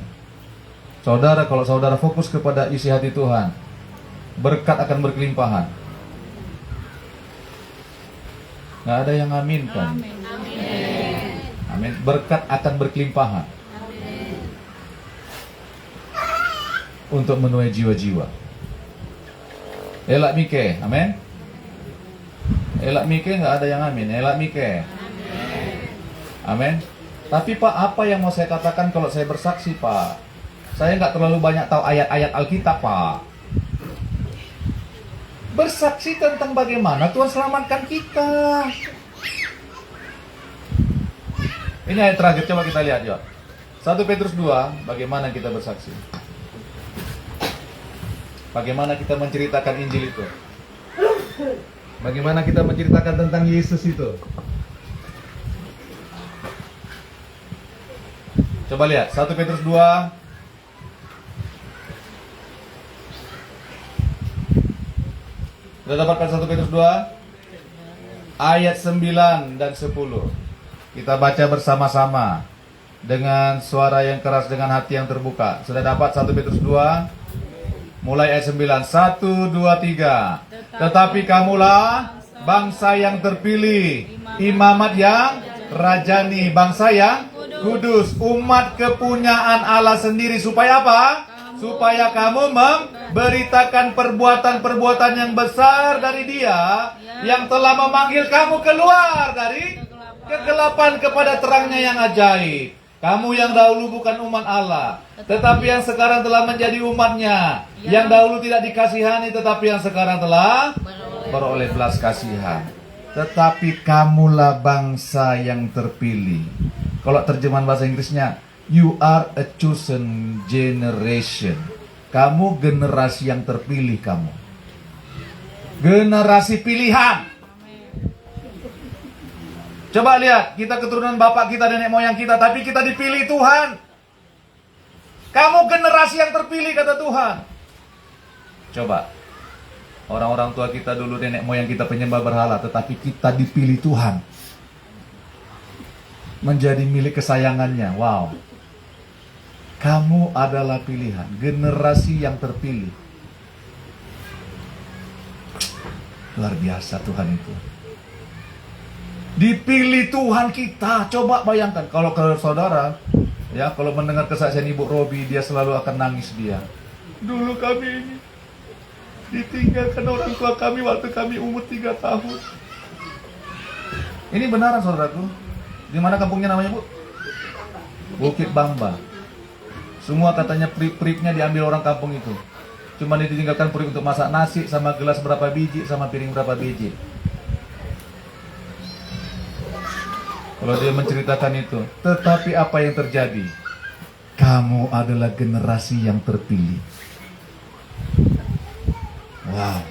Saudara, kalau saudara fokus kepada isi hati Tuhan, berkat akan berkelimpahan. Nggak ada yang amin kan? Amin. Berkat akan berkelimpahan untuk menuai jiwa-jiwa. Elak mike, amin. Elak mike nggak ada yang amin. Elak mike, amin. Tapi Pak, apa yang mau saya katakan kalau saya bersaksi, Pak? Saya nggak terlalu banyak tahu ayat-ayat Alkitab, Pak. Bersaksi tentang bagaimana Tuhan selamatkan kita. Ini ayat terakhir, coba kita lihat yuk. 1 Petrus 2, bagaimana kita bersaksi. Bagaimana kita menceritakan Injil itu. Bagaimana kita menceritakan tentang Yesus itu. Coba lihat, 1 Petrus 2. Sudah dapatkan 1 Petrus 2? Ayat 9 dan 10. Kita baca bersama-sama dengan suara yang keras, dengan hati yang terbuka. Sudah dapat 1 Petrus 2? Mulai ayat 9. 1, 2, 3. Tetapi kamulah bangsa yang terpilih, imamat yang rajani, bangsa yang kudus, umat kepunyaan Allah sendiri. Supaya apa? Supaya kamu memberitakan perbuatan-perbuatan yang besar dari Dia yang telah memanggil kamu keluar dari kegelapan kepada terangnya yang ajaib. Kamu yang dahulu bukan umat Allah, tetapi yang sekarang telah menjadi umatnya. Yang dahulu tidak dikasihani, tetapi yang sekarang telah beroleh belas kasihan. Tetapi kamulah bangsa yang terpilih. Kalau terjemahan bahasa Inggrisnya, you are a chosen generation. Kamu generasi yang terpilih, kamu. Generasi pilihan. Coba lihat, kita keturunan bapak kita, nenek moyang kita, tapi kita dipilih Tuhan. Kamu generasi yang terpilih, kata Tuhan. Coba, orang-orang tua kita dulu, nenek moyang kita penyembah berhala, tetapi kita dipilih Tuhan. Menjadi milik kesayangannya. Wow. Kamu adalah pilihan, generasi yang terpilih. Luar biasa Tuhan itu. Dipilih Tuhan kita. Coba bayangkan kalau ke saudara, ya, kalau mendengar kesaksian Ibu Robi, dia selalu akan nangis dia. Dulu kami ini ditinggalkan orang tua kami waktu kami umur 3 tahun. Ini benaran saudaraku. Di mana kampungnya namanya, Bu? Bukit Bamba. Semua katanya perip-peripnya diambil orang kampung itu. Cuma ditinggalkan perip untuk masak nasi, sama gelas berapa biji, sama piring berapa biji. Kalau dia menceritakan itu. Tetapi apa yang terjadi? Kamu adalah generasi yang terpilih. Wow.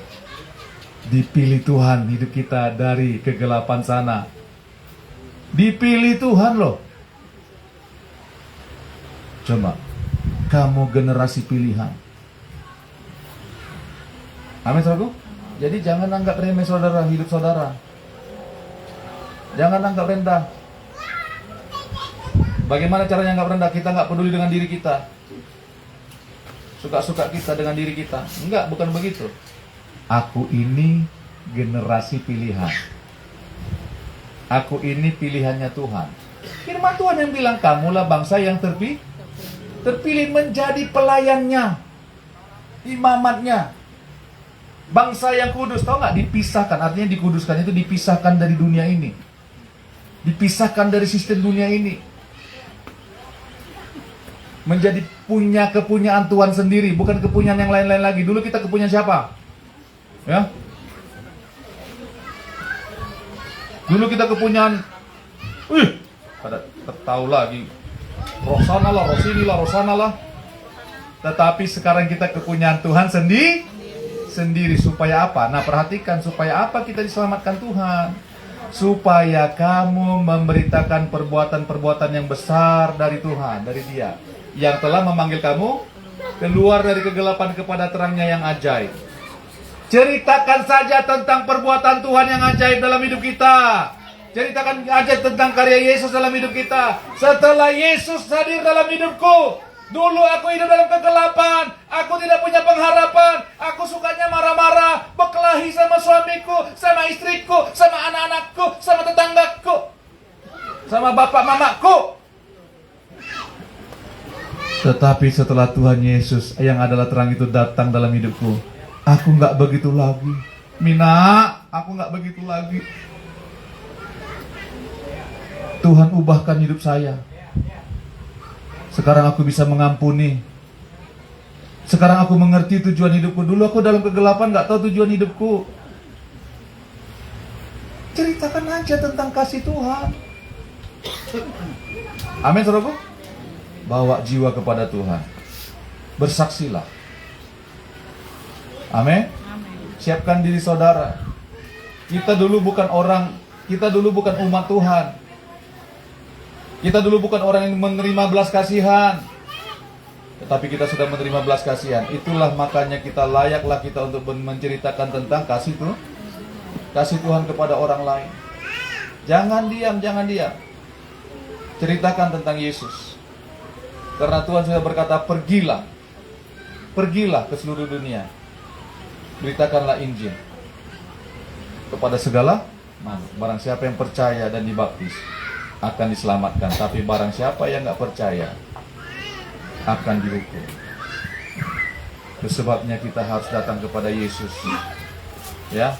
Dipilih Tuhan hidup kita dari kegelapan sana. Dipilih Tuhan loh. Coba, kamu generasi pilihan. Amin, saudaraku. Jadi jangan anggap remeh saudara, hidup saudara. Jangan anggap rendah. Bagaimana caranya anggap rendah? Kita nggak peduli dengan diri kita. Suka-suka kita dengan diri kita. Enggak, bukan begitu. Aku ini generasi pilihan. Aku ini pilihannya Tuhan. Firman Tuhan yang bilang, kamulah bangsa yang terpilih menjadi pelayannya, imamatnya, bangsa yang kudus. Tahu nggak? Dipisahkan, artinya dikuduskan itu dipisahkan dari dunia ini, dipisahkan dari sistem dunia ini, menjadi punya kepunyaan Tuhan sendiri, bukan kepunyaan yang lain-lain lagi. Dulu kita kepunyaan siapa? Ya. Dulu kita kepunyaan, pada tahu lagi, Roksana lah, Rosini lah, Rosana lah. Tetapi sekarang kita kepunyaan Tuhan sendiri. Supaya apa? Nah, perhatikan, supaya apa kita diselamatkan Tuhan? Supaya kamu memberitakan perbuatan-perbuatan yang besar dari Tuhan, dari Dia, yang telah memanggil kamu keluar dari kegelapan kepada terangnya yang ajaib. Ceritakan saja tentang perbuatan Tuhan yang ajaib dalam hidup kita. Ceritakan aja tentang karya Yesus dalam hidup kita. Setelah Yesus hadir dalam hidupku, dulu aku hidup dalam kegelapan. Aku tidak punya pengharapan. Aku sukanya marah-marah, berkelahi sama suamiku, sama istriku, sama anak-anakku, sama tetanggaku, sama bapak mamaku. Tetapi setelah Tuhan Yesus yang adalah terang itu datang dalam hidupku, aku nggak begitu lagi. Mina, aku nggak begitu lagi. Tuhan ubahkan hidup saya. Sekarang aku bisa mengampuni. Sekarang aku mengerti tujuan hidupku. Dulu aku dalam kegelapan gak tahu tujuan hidupku. Ceritakan aja tentang kasih Tuhan. Amin, saudaraku. Bawa jiwa kepada Tuhan. Bersaksilah. Amin. Siapkan diri saudara. Kita dulu bukan umat Tuhan. Kita dulu bukan orang yang menerima belas kasihan, tetapi kita sudah menerima belas kasihan. Itulah makanya layaklah kita untuk menceritakan tentang kasih Tuhan kepada orang lain. Jangan diam. Ceritakan tentang Yesus. Karena Tuhan sudah berkata, pergilah ke seluruh dunia. Beritakanlah Injil kepada segala makhluk. Barang siapa yang percaya dan dibaptis akan diselamatkan, tapi barang siapa yang nggak percaya akan dihukum. Itu sebabnya kita harus datang kepada Yesus, ya,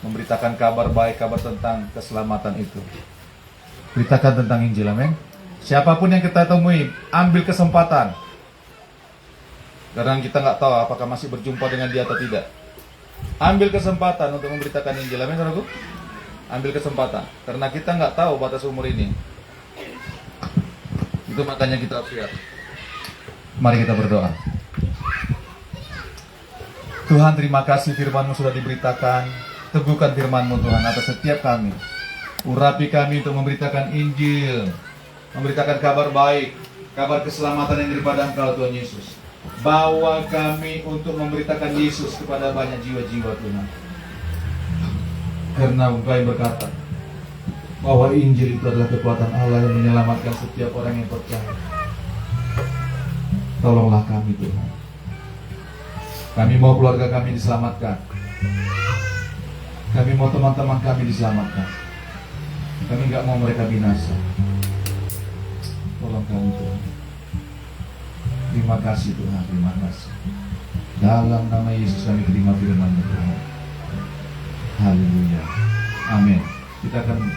memberitakan kabar baik, kabar tentang keselamatan itu. Beritakan tentang Injil, amin. Siapapun yang kita temui, ambil kesempatan, karena kita nggak tahu apakah masih berjumpa dengan dia atau tidak. Ambil kesempatan untuk memberitakan Injil, amin, saudaraku. Ambil kesempatan, karena kita nggak tahu batas umur ini. Itu makanya kita harus lihat. Mari kita berdoa. Tuhan, terima kasih firman-Mu sudah diberitakan. Teguhkan firman-Mu Tuhan atas setiap kami. Urapi kami untuk memberitakan Injil, memberitakan kabar baik, kabar keselamatan yang daripada Engkau Tuhan Yesus. Bawa kami untuk memberitakan Yesus kepada banyak jiwa-jiwa Tuhan. Karena Engkau berkata bahwa Injil itu adalah kekuatan Allah yang menyelamatkan setiap orang yang percaya. Tolonglah kami Tuhan. Kami mau keluarga kami diselamatkan. Kami mau teman-teman kami diselamatkan. Kami nggak mau mereka binasa. Tolong kami Tuhan. Terima kasih Tuhan, terima kasih. Dalam nama Yesus kami terima firman-Mu Tuhan. Haleluya. Amin. Kita akan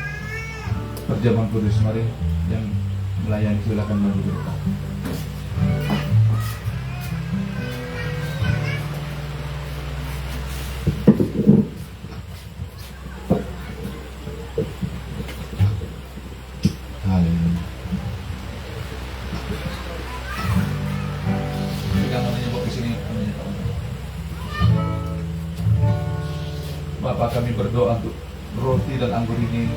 perjamuan kudus. Mari yang melayani silakan maju ke depan. Haleluya. Pegang tangannya bawa ke sini. Bapak, kami berdoa untuk roti dan anggur ini.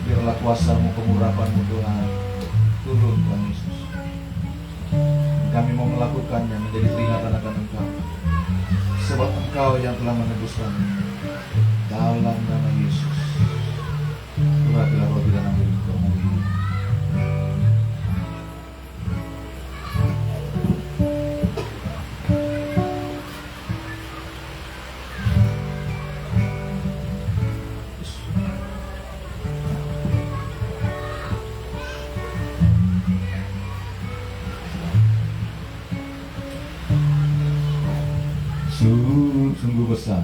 Biarlah kuasa-Mu, kemurahan-Mu Tuhan turun Tuhan Yesus. Kami mau melakukannya menjadi peringatan akan Engkau, sebab Engkau yang telah menebus kami. Dalam nama Yesus, urapilah roti dan anggur Engkau hari ini. Sungguh besar.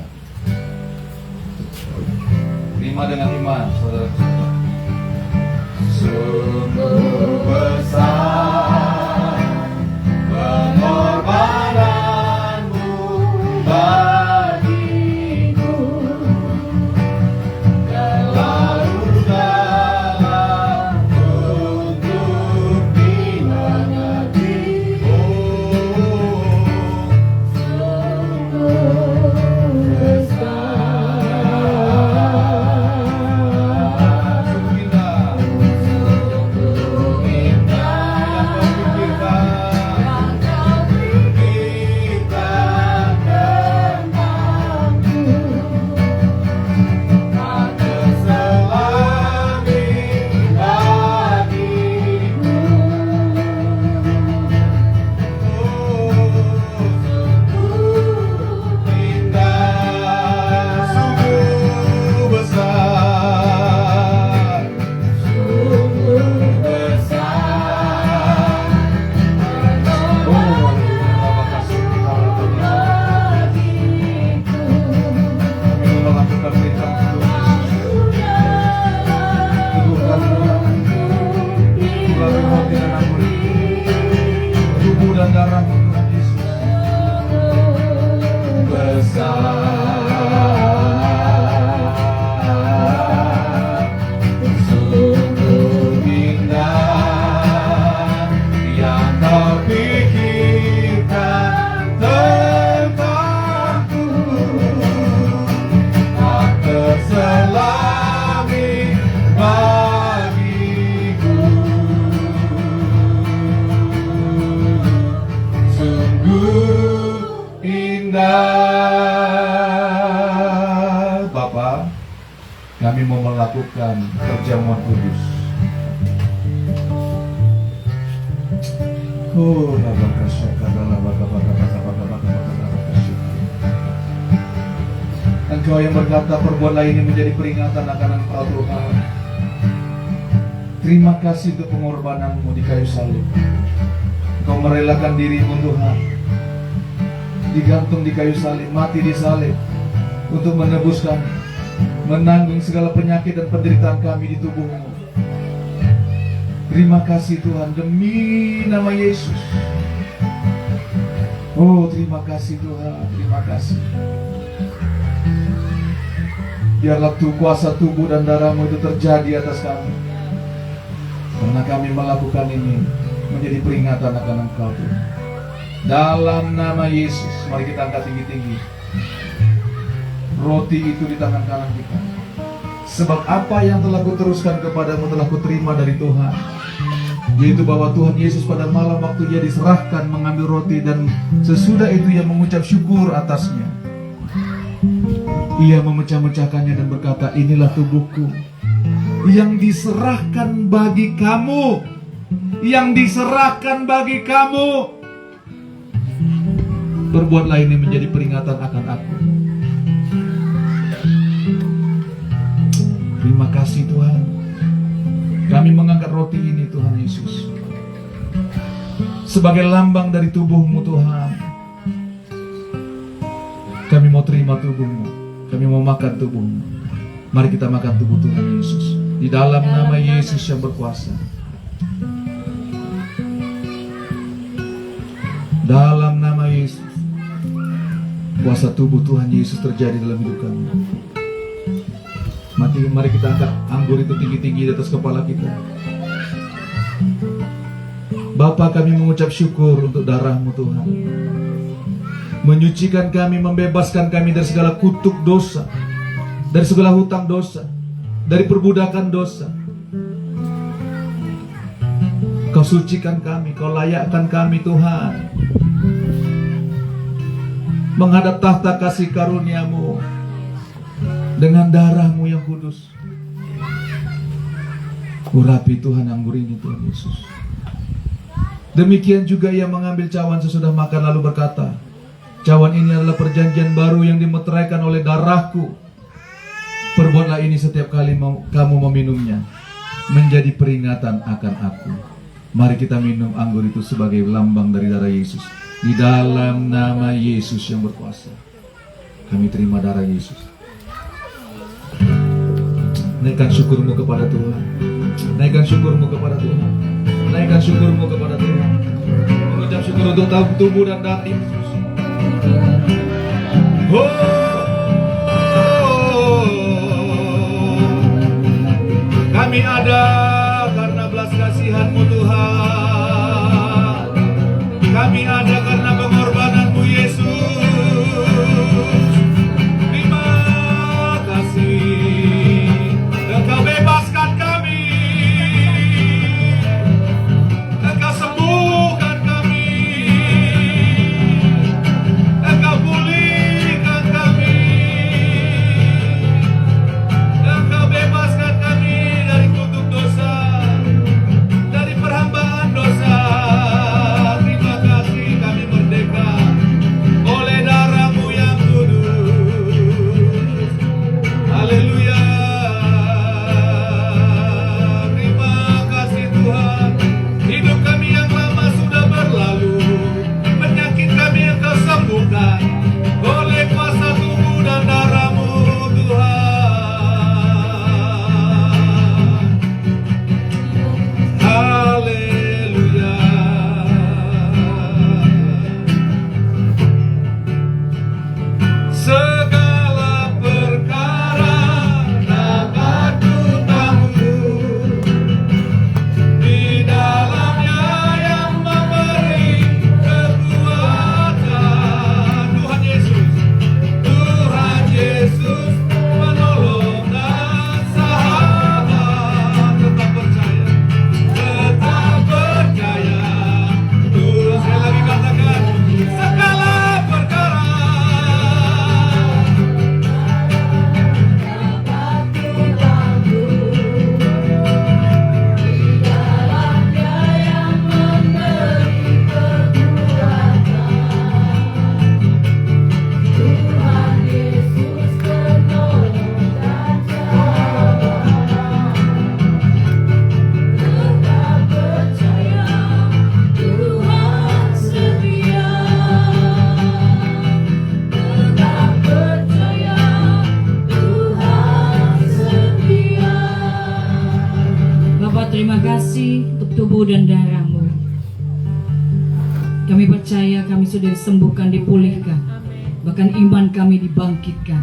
Terima dengan iman, saudara-saudara. Sungguh besar pengorbananmu bagiku, terlalu dalam untuk dimengerti. Oh, darah-Mu Tuhan Yesus. Besar, sungguh indah yang Kau pikirkan tentangku. Tak terselami bagiku. Sungguh indah. Bapa, kami mau melakukan perjamuan kudus. Oh, Engkau yang berkata, perbuatlah ini menjadi peringatan akan Engkau Tuhan. Terima kasih untuk pengorbanan-Mu di kayu salib. Engkau merelakan diri-Mu Tuhan, digantung di kayu salib, mati di salib, untuk menebus kami, menanggung segala penyakit dan penderitaan kami di tubuh-Mu. Terima kasih Tuhan, demi nama Yesus. Oh, terima kasih Tuhan, terima kasih. Biarlah kuasa tubuh dan darah-Mu itu terjadi atas kami, karena kami melakukan ini menjadi peringatan akan Engkau Tuhan. Dalam nama Yesus, mari kita angkat tinggi-tinggi roti itu di tangan kanan kita. Sebab apa yang telah kuteruskan kepadamu telah kuterima dari Tuhan, yaitu bahwa Tuhan Yesus pada malam waktu Ia diserahkan mengambil roti, dan sesudah itu Ia mengucap syukur atasnya. Ia memecah-mecahkannya dan berkata, inilah tubuhku yang diserahkan bagi kamu, yang diserahkan bagi kamu. Perbuatlah ini menjadi peringatan akan aku. Terima kasih Tuhan. Kami mengangkat roti ini Tuhan Yesus sebagai lambang dari tubuh-Mu Tuhan. Kami mau terima tubuh-Mu, kami mau makan tubuh-Mu. Mari kita makan tubuh Tuhan Yesus di dalam nama Yesus yang berkuasa. Dalam nama Yesus, kuasa tubuh Tuhan Yesus terjadi dalam hidup kami. Mari kita angkat anggur itu tinggi-tinggi di atas kepala kita. Bapa, kami mengucap syukur untuk darah-Mu Tuhan, menyucikan kami, membebaskan kami dari segala kutuk dosa, dari segala hutang dosa, dari perbudakan dosa. Kau sucikan kami, Kau layakkan kami Tuhan menghadap tahta kasih karunia-Mu dengan darah-Mu yang kudus. Urapi Tuhan anggur ini Tuhan Yesus. Demikian juga Ia mengambil cawan sesudah makan lalu berkata, cawan ini adalah perjanjian baru yang dimeteraikan oleh darah-Ku. Perbuatlah ini setiap kali kamu meminumnya, menjadi peringatan akan aku. Mari kita minum anggur itu sebagai lambang dari darah Yesus. Di dalam nama Yesus yang berkuasa, kami terima darah Yesus. Naikkan syukur-Mu kepada Tuhan. Naikkan syukur-Mu kepada Tuhan. Naikkan syukur-Mu kepada Tuhan. Mengucap syukur untuk tubuh dan darah Yesus. Kami ada karena belas kasihan-Mu Tuhan. Kami ada karena pengorbanan-Mu Yesus. Terima kasih. Engkau bebaskan kami. Engkau sembuhkan kami. Engkau pulihkan kami. Engkau bebaskan kami dari kutuk dosa, dari Bapa, terima kasih untuk tubuh dan darah-Mu. Kami percaya kami sudah disembuhkan, dipulihkan. Bahkan iman kami dibangkitkan.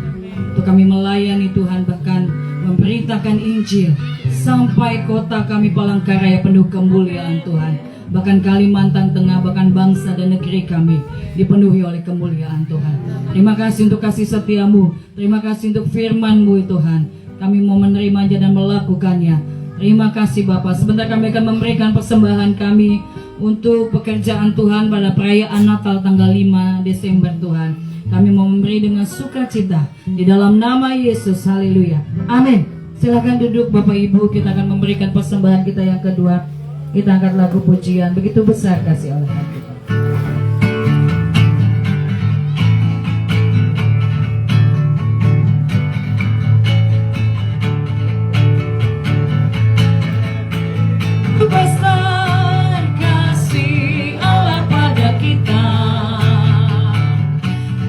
Untuk kami melayani Tuhan, bahkan memberitakan Injil sampai kota kami Palangkaraya penuh kemuliaan Tuhan. Bahkan Kalimantan Tengah, bahkan bangsa dan negeri kami dipenuhi oleh kemuliaan Tuhan. Terima kasih untuk kasih setia-Mu. Terima kasih untuk firman-Mu Tuhan. Kami mau menerimanya dan melakukannya. Terima kasih Bapak. Sebentar kami akan memberikan persembahan kami untuk pekerjaan Tuhan pada perayaan Natal tanggal 5 Desember Tuhan. Kami mau memberi dengan sukacita di dalam nama Yesus. Haleluya. Amin. Silakan duduk Bapak Ibu. Kita akan memberikan persembahan kita yang kedua. Kita angkat lagu pujian. Begitu besar kasih Allah kita. Besar kasih Allah pada kita,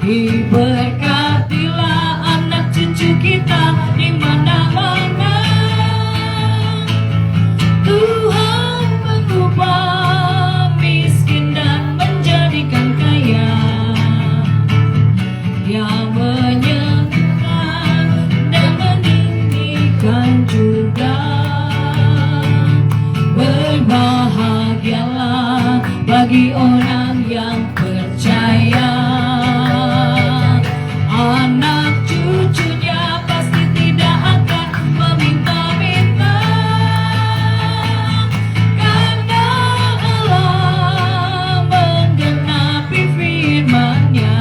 diberkatilah anak cucu kita di mana-mana. Tuhan mengubah miskin dan menjadikan kaya, Dia menyembuhkan dan meninggikan juga. Berbahagialah bagi orang yang percaya, anak cucunya pasti tidak akan meminta-minta, karena Allah menggenapi firman-Nya.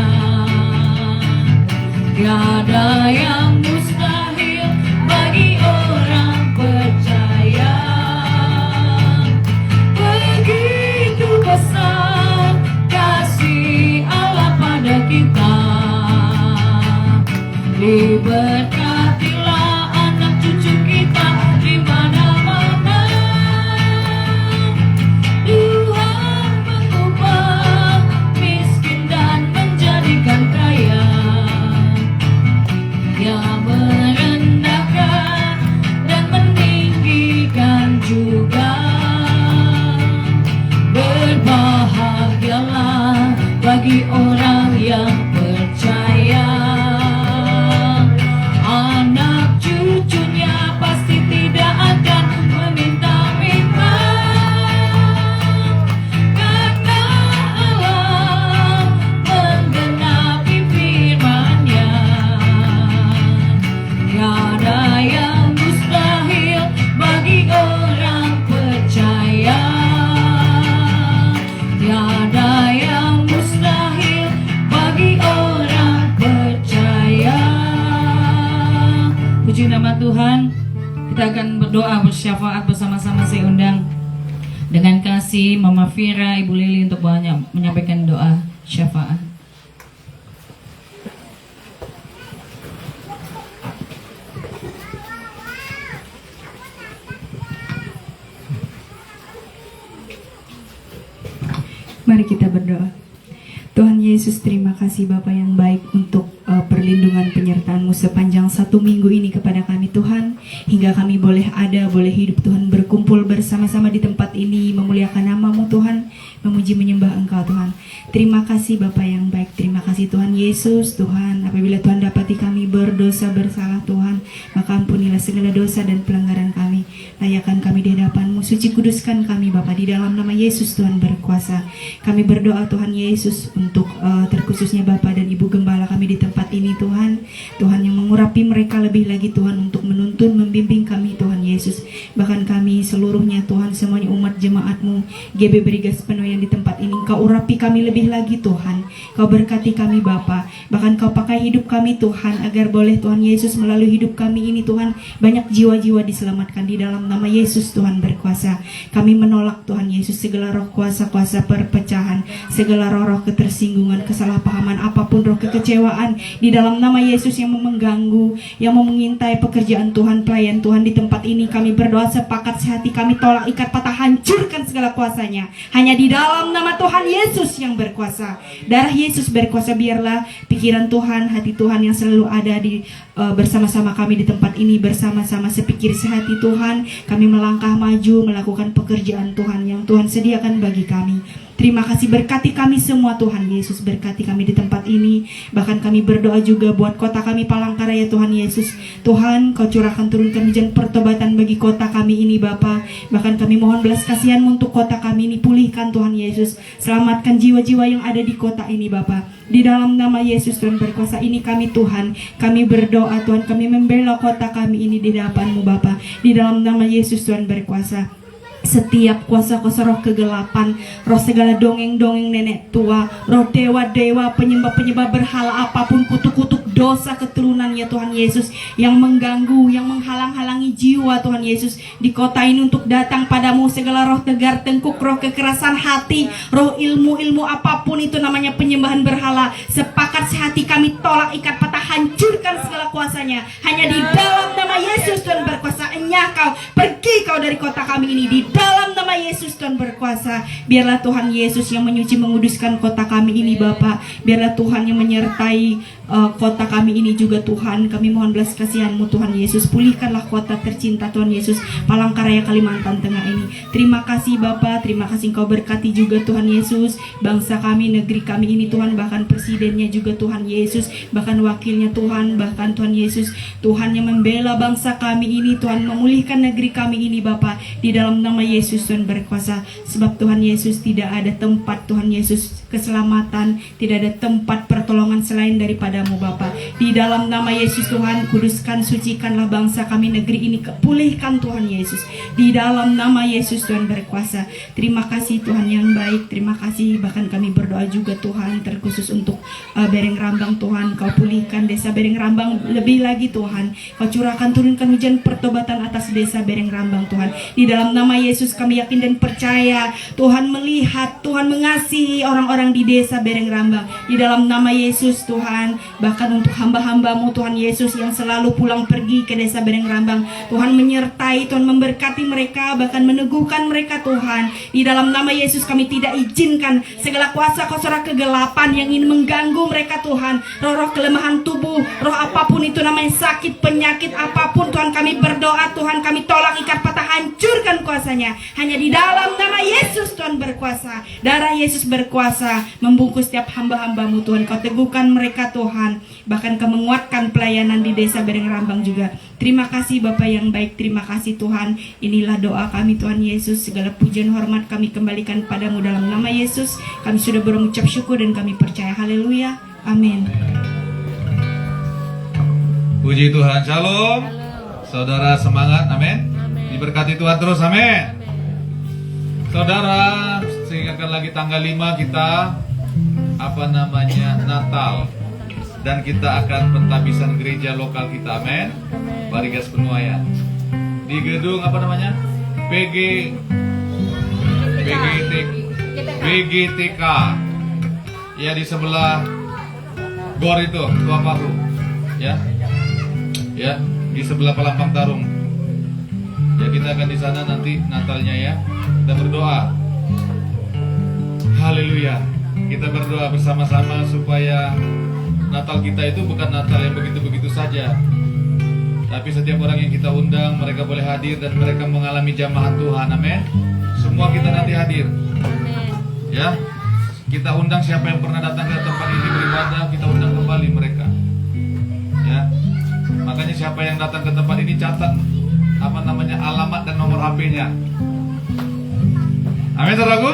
Tiada yang mustahil bagi orang percaya. Begitu besar kasih Allah pada kita, diberkatilah anak cucu kita di mana-mana. Tuhan mengubah miskin dan menjadikan kaya, Dia merendahkan dan meninggikan juga. Berbahagialah bagi orang yang percaya, anak cucunya pasti tidak akan meminta-minta, karena Allah menggenapi firman-Nya. Tiada yang mustahil bagi orang percaya, tiada yang mustahil bagi orang percaya. Puji nama Tuhan. Kita akan berdoa bersyafaat bersama-sama. Saya undang dengan kasih Mama Vira, Ibu Lili untuk banyak menyampaikan doa syafaat. Mari kita berdoa. Tuhan Yesus, terima kasih Bapa yang baik untuk perlindungan penyertaan-Mu sepanjang 1 minggu ini kepada kami Tuhan, hingga kami boleh ada, boleh hidup Tuhan, berkumpul bersama-sama di tempat ini, memuliakan nama-Mu Tuhan, memuji menyembah Engkau Tuhan. Terima kasih Bapa yang baik, terima kasih Tuhan Yesus. Tuhan, apabila Tuhan dapati kami berdosa bersalah Tuhan, maka ampunilah segala dosa dan pelanggaran kami, layakan kami di hadapan-Mu, suci kuduskan kami Bapa, di dalam nama Yesus Tuhan berkuasa. Kami berdoa Tuhan Yesus untuk terkhususnya Bapa dan Ibu Gembala kami di tempat ini Tuhan. Tuhan yang mengurapi mereka lebih lagi Tuhan, untuk menuntun, membimbing kami Tuhan Yesus. Bahkan kami seluruhnya Tuhan, semuanya umat jemaat-Mu, GB Brigas penuh yang di tempat ini, Kau urapi kami lebih lagi Tuhan. Kau berkati kami Bapa, bahkan Kau pakai hidup kami Tuhan, agar boleh Tuhan Yesus melalui hidup kami ini Tuhan, banyak jiwa-jiwa diselamatkan di dalam nama Yesus Tuhan berkuasa. berkuasa. Kami menolak Tuhan Yesus segala roh kuasa-kuasa perpecahan, segala roh-roh ketersinggungan, kesalahpahaman, apapun roh kekecewaan di dalam nama Yesus yang mengganggu, yang mau mengintai pekerjaan Tuhan, pelayan Tuhan di tempat ini. Kami berdoa sepakat sehati, kami tolak ikat patah, hancurkan segala kuasanya. Hanya di dalam nama Tuhan Yesus yang berkuasa, darah Yesus berkuasa. Biarlah pikiran Tuhan, hati Tuhan yang selalu ada di bersama-sama kami di tempat ini, bersama-sama sepikir sehati Tuhan. Kami melangkah maju melakukan pekerjaan Tuhan yang Tuhan sediakan bagi kami. Terima kasih, berkati kami semua Tuhan Yesus, berkati kami di tempat ini. Bahkan kami berdoa juga buat kota kami Palangkaraya Tuhan Yesus. Tuhan, Kau curahkan turunkan hujan pertobatan bagi kota kami ini Bapa. Bahkan kami mohon belas kasihan untuk kota kami ini, pulihkan Tuhan Yesus. Selamatkan jiwa-jiwa yang ada di kota ini Bapa. Di dalam nama Yesus Tuhan berkuasa ini kami Tuhan, kami berdoa Tuhan, kami membela kota kami ini di hadapan-Mu Bapa. Di dalam nama Yesus Tuhan berkuasa. Setiap kuasa-kuasa roh kegelapan, roh segala dongeng-dongeng nenek tua, roh dewa-dewa, penyembah-penyembah berhala apapun, kutuk-kutuk dosa keturunannya Tuhan Yesus, yang mengganggu, yang menghalang-halangi jiwa Tuhan Yesus di kota ini untuk datang padamu. Segala roh tegar tengkuk, roh kekerasan hati, roh ilmu-ilmu apapun itu namanya penyembahan berhala, sepakat sehati kami tolak, ikat patah, hancurkan segala kuasanya. Hanya di dalam nama Yesus Tuhan berkuasa. Enyah kau, pergi kau dari kota kami ini di dalam nama Yesus Tuhan berkuasa. Biarlah Tuhan Yesus yang menyuci menguduskan kota kami ini Bapa. Biarlah Tuhan yang menyertai kota kami ini juga Tuhan. Kami mohon belas kasihan-Mu Tuhan Yesus. Pulihkanlah kota tercinta Tuhan Yesus, Palangkaraya Kalimantan Tengah ini. Terima kasih Bapa, terima kasih Engkau berkati juga Tuhan Yesus bangsa kami, negeri kami ini Tuhan. Bahkan presidennya juga Tuhan Yesus, bahkan wakilnya Tuhan, bahkan Tuhan Yesus, Tuhan yang membela bangsa kami ini Tuhan, memulihkan negeri kami ini Bapa. Di dalam nama Yesus Tuhan berkuasa. Sebab Tuhan Yesus tidak ada tempat Tuhan Yesus keselamatan, tidak ada tempat pertolongan selain daripada-Mu Bapa. Di dalam nama Yesus Tuhan, kuduskan, sucikanlah bangsa kami, negeri ini, pulihkan Tuhan Yesus. Di dalam nama Yesus Tuhan berkuasa. Terima kasih Tuhan yang baik, terima kasih. Bahkan kami berdoa juga Tuhan, terkhusus untuk Bereng Rambang Tuhan. Kau pulihkan desa Bereng Rambang lebih lagi Tuhan. Kau curahkan turunkan hujan pertobatan atas desa Bereng Rambang Tuhan. Di dalam nama Yesus kami yakin dan percaya Tuhan melihat, Tuhan mengasihi orang-orang di desa Bereng Rambang. Di dalam nama Yesus Tuhan, bahkan untuk hamba-hamba-Mu Tuhan Yesus yang selalu pulang pergi ke desa Bereng Rambang, Tuhan menyertai, Tuhan memberkati mereka, bahkan meneguhkan mereka Tuhan. Di dalam nama Yesus kami tidak izinkan segala kuasa-kuasa kegelapan yang ingin mengganggu mereka Tuhan. Roh-roh kelemahan tubuh, roh apapun itu namanya sakit, penyakit apapun Tuhan, kami berdoa Tuhan, kami tolak, ikat patah, hancurkan kuasanya. Hanya di dalam nama Yesus Tuhan berkuasa. Darah Yesus berkuasa membungkus setiap hamba-hamba-Mu Tuhan. Kau teguhkan mereka Tuhan, bahkan Kau menguatkan pelayanan di desa Bereng Rambang juga. Terima kasih Bapa yang baik, terima kasih Tuhan. Inilah doa kami Tuhan Yesus. Segala pujian hormat kami kembalikan padamu dalam nama Yesus. Kami sudah berucap syukur dan kami percaya. Haleluya, amin. Puji Tuhan, shalom. Saudara semangat, amin. Diberkati Tuhan terus, amin. Saudara, seingatkan lagi tanggal 5 kita Natal, dan kita akan pentabisan gereja lokal kita, amin. Barigas Penuaian di gedung BGTK ya, di sebelah GOR itu, Tua Paku ya, di sebelah Palampang Tarung ya. Kita akan di sana nanti Natalnya ya. Kita berdoa, haleluya. Kita berdoa bersama-sama supaya Natal kita itu bukan Natal yang begitu-begitu saja, tapi setiap orang yang kita undang, mereka boleh hadir dan mereka mengalami jamahan Tuhan, amin. Semua kita nanti hadir, ya. Kita undang siapa yang pernah datang ke tempat ini beribadah, kita undang kembali mereka, ya. Makanya siapa yang datang ke tempat ini catat alamat dan nomor HP-nya, amin, saudaraku.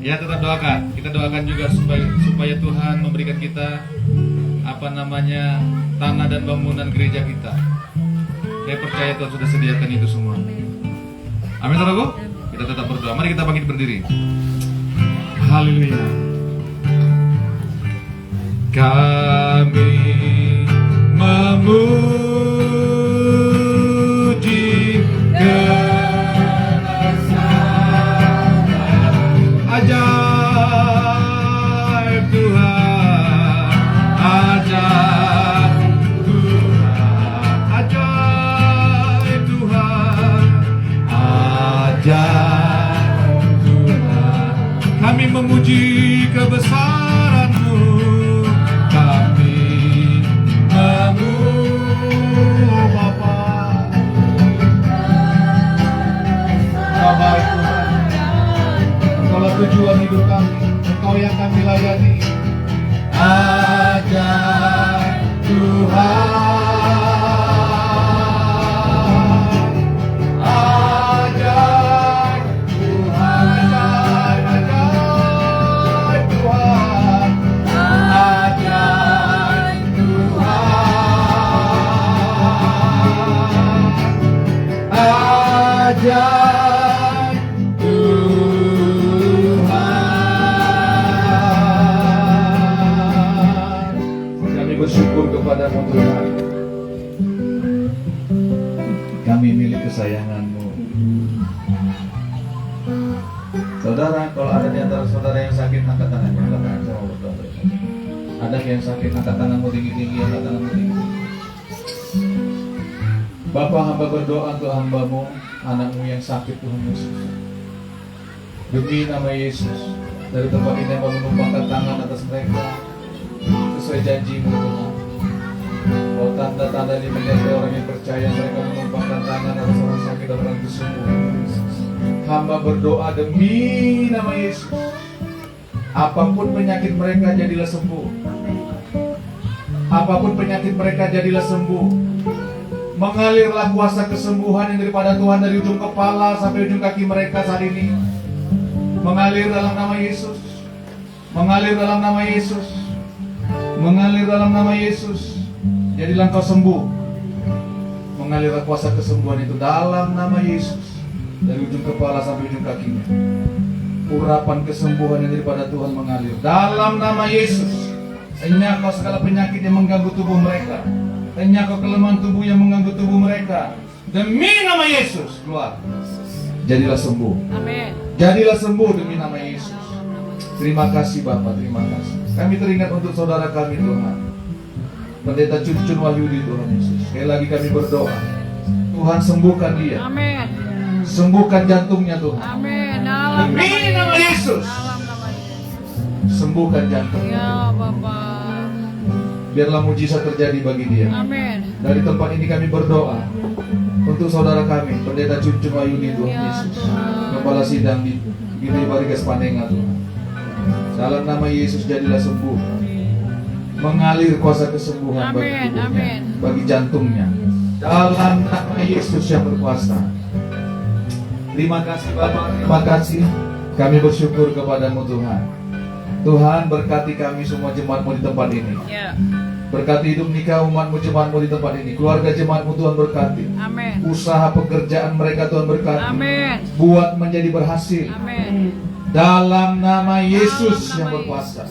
Ya, tetap doakan. Kita doakan juga supaya Tuhan memberikan kita tanah dan bangunan gereja kita. Saya percaya Tuhan sudah sediakan itu semua. Amin, saudaraku. Kita tetap berdoa. Mari kita bangkit berdiri. Haleluya. Kami memuji ajaib Tuhan. Kami memuji kebesaran-Mu, kami Bapa. Baik Tuhan, Engkaulah tujuan hidup kami, Engkau yang kami layani. Ajaib Tuhan, ajaib Tuhan, ajaib Tuhan, ajaib Tuhan, ajaib Tuhan. Kami bersyukur kepada-Mu Tuhan. Kami milik kesayangan-Mu. Saudara, kalau ada di antara saudara yang sakit, angkat tangannya. Ada yang sakit, angkat tanganmu tinggi-tinggi, angkat tanganmu tinggi-tinggi. Bapa, hamba berdoa untuk hamba-Mu, anak-Mu yang sakit, Tuhan Yesus. Demi nama Yesus, dari tempat ini hamba menumpangkan tangan atas mereka sesuai janji-Mu Tuhan. Oh, tanda-tanda ini menyertai orang yang percaya, mereka menumpangkan tangan atas orang sakit dan orang sembuh. Hamba berdoa demi nama Yesus, apapun penyakit mereka jadilah sembuh. Apapun penyakit mereka jadilah sembuh. Mengalirlah kuasa kesembuhan yang daripada Tuhan dari ujung kepala sampai ujung kaki mereka saat ini. Mengalir dalam nama Yesus. Mengalir dalam nama Yesus. Mengalir dalam nama Yesus. Jadilah engkau sembuh. Mengalirlah kuasa kesembuhan itu dalam nama Yesus. Dari ujung kepala sampai ujung kakinya. Urapan kesembuhan yang daripada Tuhan mengalir dalam nama Yesus. Enyah kau segala penyakit yang mengganggu tubuh mereka. Enyah kau kelemahan tubuh yang mengganggu tubuh mereka. Demi nama Yesus, keluar. Jadilah sembuh. Amin. Jadilah sembuh demi nama Yesus. Terima kasih Bapak, terima kasih. Kami teringat untuk saudara kami Tuhan, Pendeta Cuncun Wahyudi Tuhan Yesus. Sekali lagi kami berdoa, Tuhan sembuhkan dia. Amin. Sembuhkan jantungnya Tuhan. Amin. Demi nama Yesus. Sembuhkan jantungnya. Ya Bapak. Biarlah mujizat terjadi bagi dia. Amin. Dari tempat ini kami berdoa untuk saudara kami, Pendeta Cuncun Wahyudi Tuhan Yesus, Kepala Sidang di Gede Barigas Panenga Tuhan. Dalam nama Yesus jadilah sembuh. Mengalir kuasa kesembuhan bagi Amin, tubuhnya, amin. bagi jantungnya. Dalam nama Yesus yang berkuasa. Terima kasih Bapak, terima kasih. Kami bersyukur kepadamu Tuhan. Tuhan berkati kami semua jemaat-Mu di tempat ini. Ya. Berkati hidup nikah umat-Mu, jemaat-Mu di tempat ini. Keluarga jemaat-Mu Tuhan berkati. Amin. Usaha pekerjaan mereka Tuhan berkati. Amin. Buat menjadi berhasil. Amin. Dalam nama Yesus Dalam yang nama berkuasa.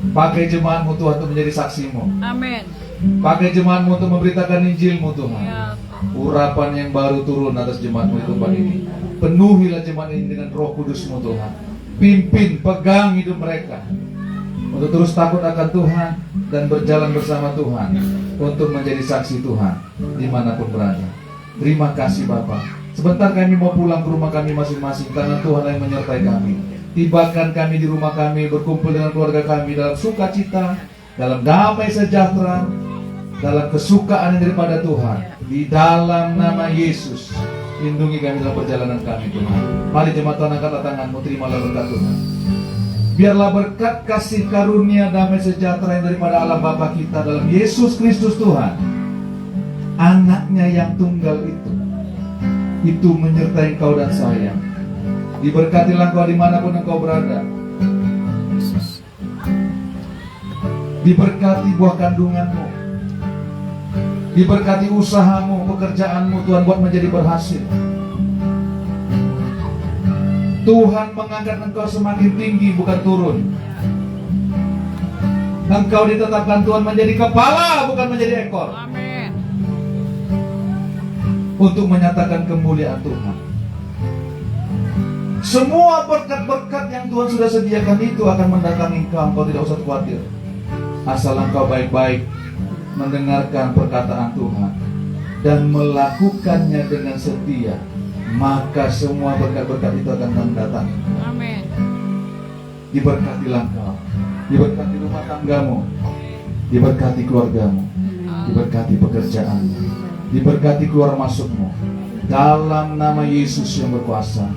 Pakai jemaat-Mu Tuhan untuk menjadi saksi-Mu. Amin. Pakai jemaat-Mu untuk memberitakan Injil-Mu Tuhan. Ya. Urapan yang baru turun atas jemaat-Mu di tempat ini. Penuhilah jemaat ini dengan Roh Kudus-Mu Tuhan. Pimpin, pegang hidup mereka untuk terus takut akan Tuhan dan berjalan bersama Tuhan untuk menjadi saksi Tuhan dimanapun berada. Terima kasih Bapak. Sebentar kami mau pulang ke rumah kami masing-masing. Tangan Tuhan yang menyertai kami. Tibakan kami di rumah kami, berkumpul dengan keluarga kami dalam sukacita, dalam damai sejahtera, dalam kesukaan yang daripada Tuhan. Di dalam nama Yesus, lindungi kami dalam perjalanan kami Tuhan. Mari jemaat Tuhan, angkatlah tanganmu, terimalah berkat Tuhan. Biarlah berkat kasih karunia damai sejahtera yang daripada Allah Bapa kita dalam Yesus Kristus Tuhan, anaknya yang tunggal itu menyertai engkau dan saya. Diberkatilah engkau dimanapun engkau berada. Diberkati buah kandunganmu. Diberkati usahamu, pekerjaanmu Tuhan buat menjadi berhasil. Tuhan mengangkat engkau semakin tinggi bukan turun. Engkau ditetapkan Tuhan menjadi kepala bukan menjadi ekor. Amin. Untuk menyatakan kemuliaan Tuhan. Semua berkat-berkat yang Tuhan sudah sediakan itu akan mendatangi engkau. Engkau tidak usah khawatir. Asal engkau baik-baik mendengarkan perkataan Tuhan dan melakukannya dengan setia maka semua berkat-berkat itu akan kami datangi. Amin. Diberkatilah engkau, diberkati rumah tanggamu, diberkati keluargamu, diberkati pekerjaanmu, diberkati keluar masukmu. Dalam nama Yesus yang berkuasa,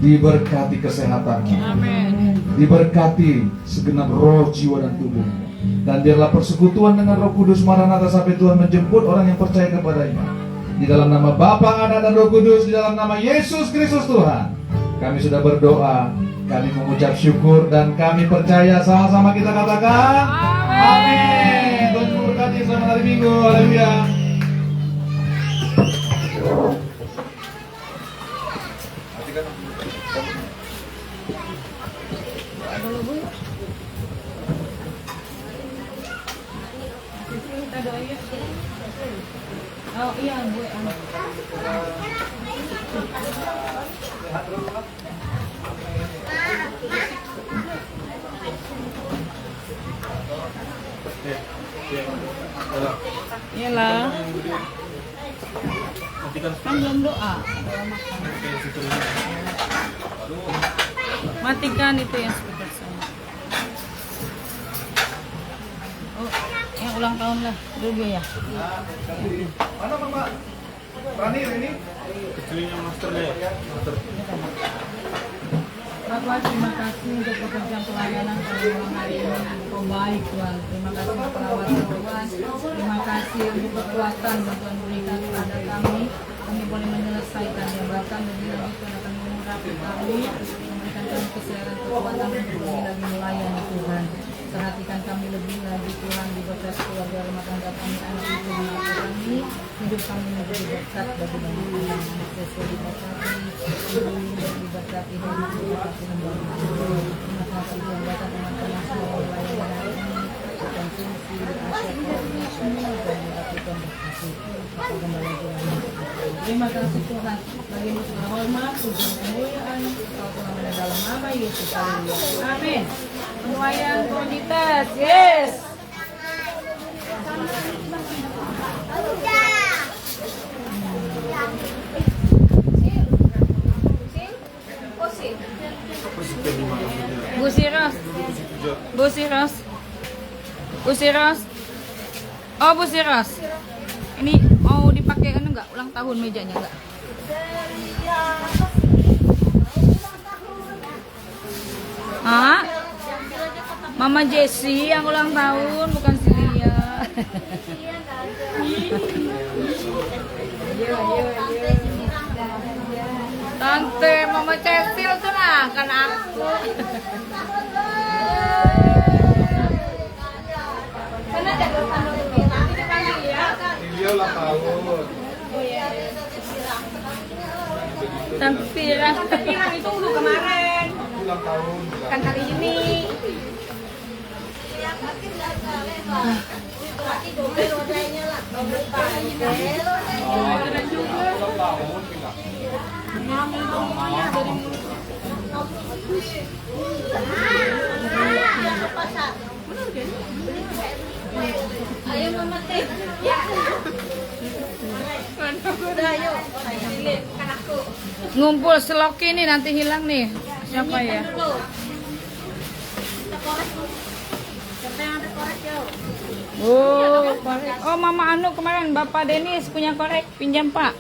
diberkati kesehatanmu, Amin. diberkati segenap roh, jiwa, dan tubuh. Dan biarlah persekutuan dengan Roh Kudus Maranatha sampai Tuhan menjemput orang yang percaya kepadanya. Di dalam nama Bapa, Anak, dan Roh Kudus, di dalam nama Yesus Kristus Tuhan, kami sudah berdoa, kami mengucap syukur, dan kami percaya. Sama-sama kita katakan amin. Tuhan memberkati, selamat hari Minggu. Haleluya. Oh iya, Bu. Iyalah. Kan belum doa. Matikan itu yang speaker saya. Oh, yang ulang tahun lah dulu ya. Mana Mama? Rani ini? Bapak, terima kasih untuk pekerjaan pelayanan pada malam hari ini. Engkau baik, Tuhan. Terima kasih untuk perawatan Tuhan. Terima kasih untuk kekuatan yang Tuhan berikan kepada kami. Kami boleh menyelesaikan yang bahkan lebih lagi Tuhan akan mengurapi kami, memberikan kami kesehatan, kekuatan untuk kami lagi melayani Tuhan. Perhatikan kami lebih lagi Tuhan, diberkati keluarga rumah tangga kami, anak itu menantu kami, hidup kami menjadi berkat bagi banyak orang. Sesuai diberkati, diberkati dan diberkati kembali. Terima kasih Tuhan, datang teman-teman semua pelayanan hari ini, konsumsi, asyik, semua dan diberkati Tuhan berkasih. Aku kembali lagi. Terima kasih Tuhan, bagimu segala hormat, puji dan kemuliaan, Kau Tuhan di dalam nama Yesus. Haleluya. Amin. Penuaian komunitas, yes. Bu Siros, Bu Siros, Bu Siros. Oh Bu Siros, ini mau dipakai kan enggak ulang tahun mejanya enggak? Hah? Mama Jessie yang ulang tahun, bukan si Lia. Tante, Mama Cecil tuh nah, kan aku. Mana ada Dia ulang tahun. Tante Pirang itu udah kemarin. Ulang tahun. Kan hari ini. Ayo Mama Teh. Ya. Ngumpul seloki nih nanti hilang nih. Siapa ya? Oh, korek. Oh, Mama Anu kemarin Bapak Denis punya korek, pinjam Pak.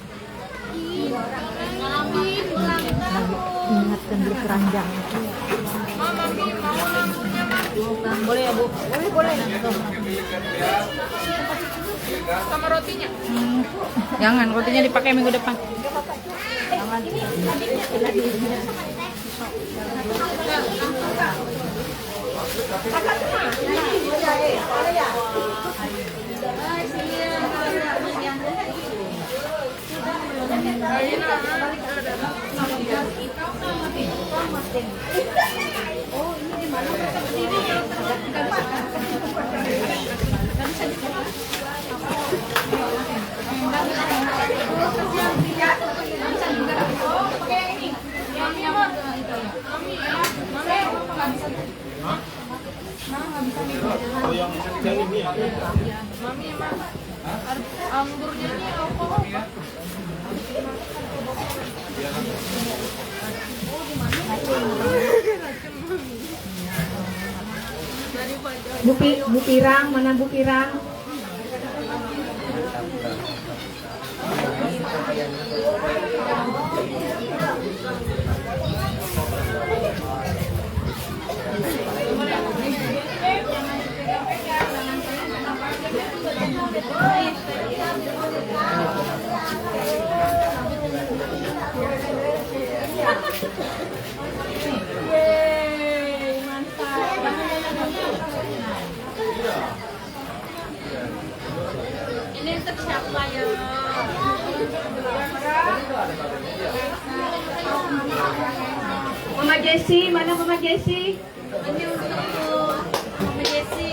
Ingatkan berkeranjang. Boleh ya Bu? Boleh. Sama rotinya? Jangan, rotinya dipakai minggu depan. Anggur jadi apa? Bu Pirang, mana Bu Pirang? Ini untuk siapa ya? Mama Jessi, mana Mama Jessi? Ini untuk Mama Jessi.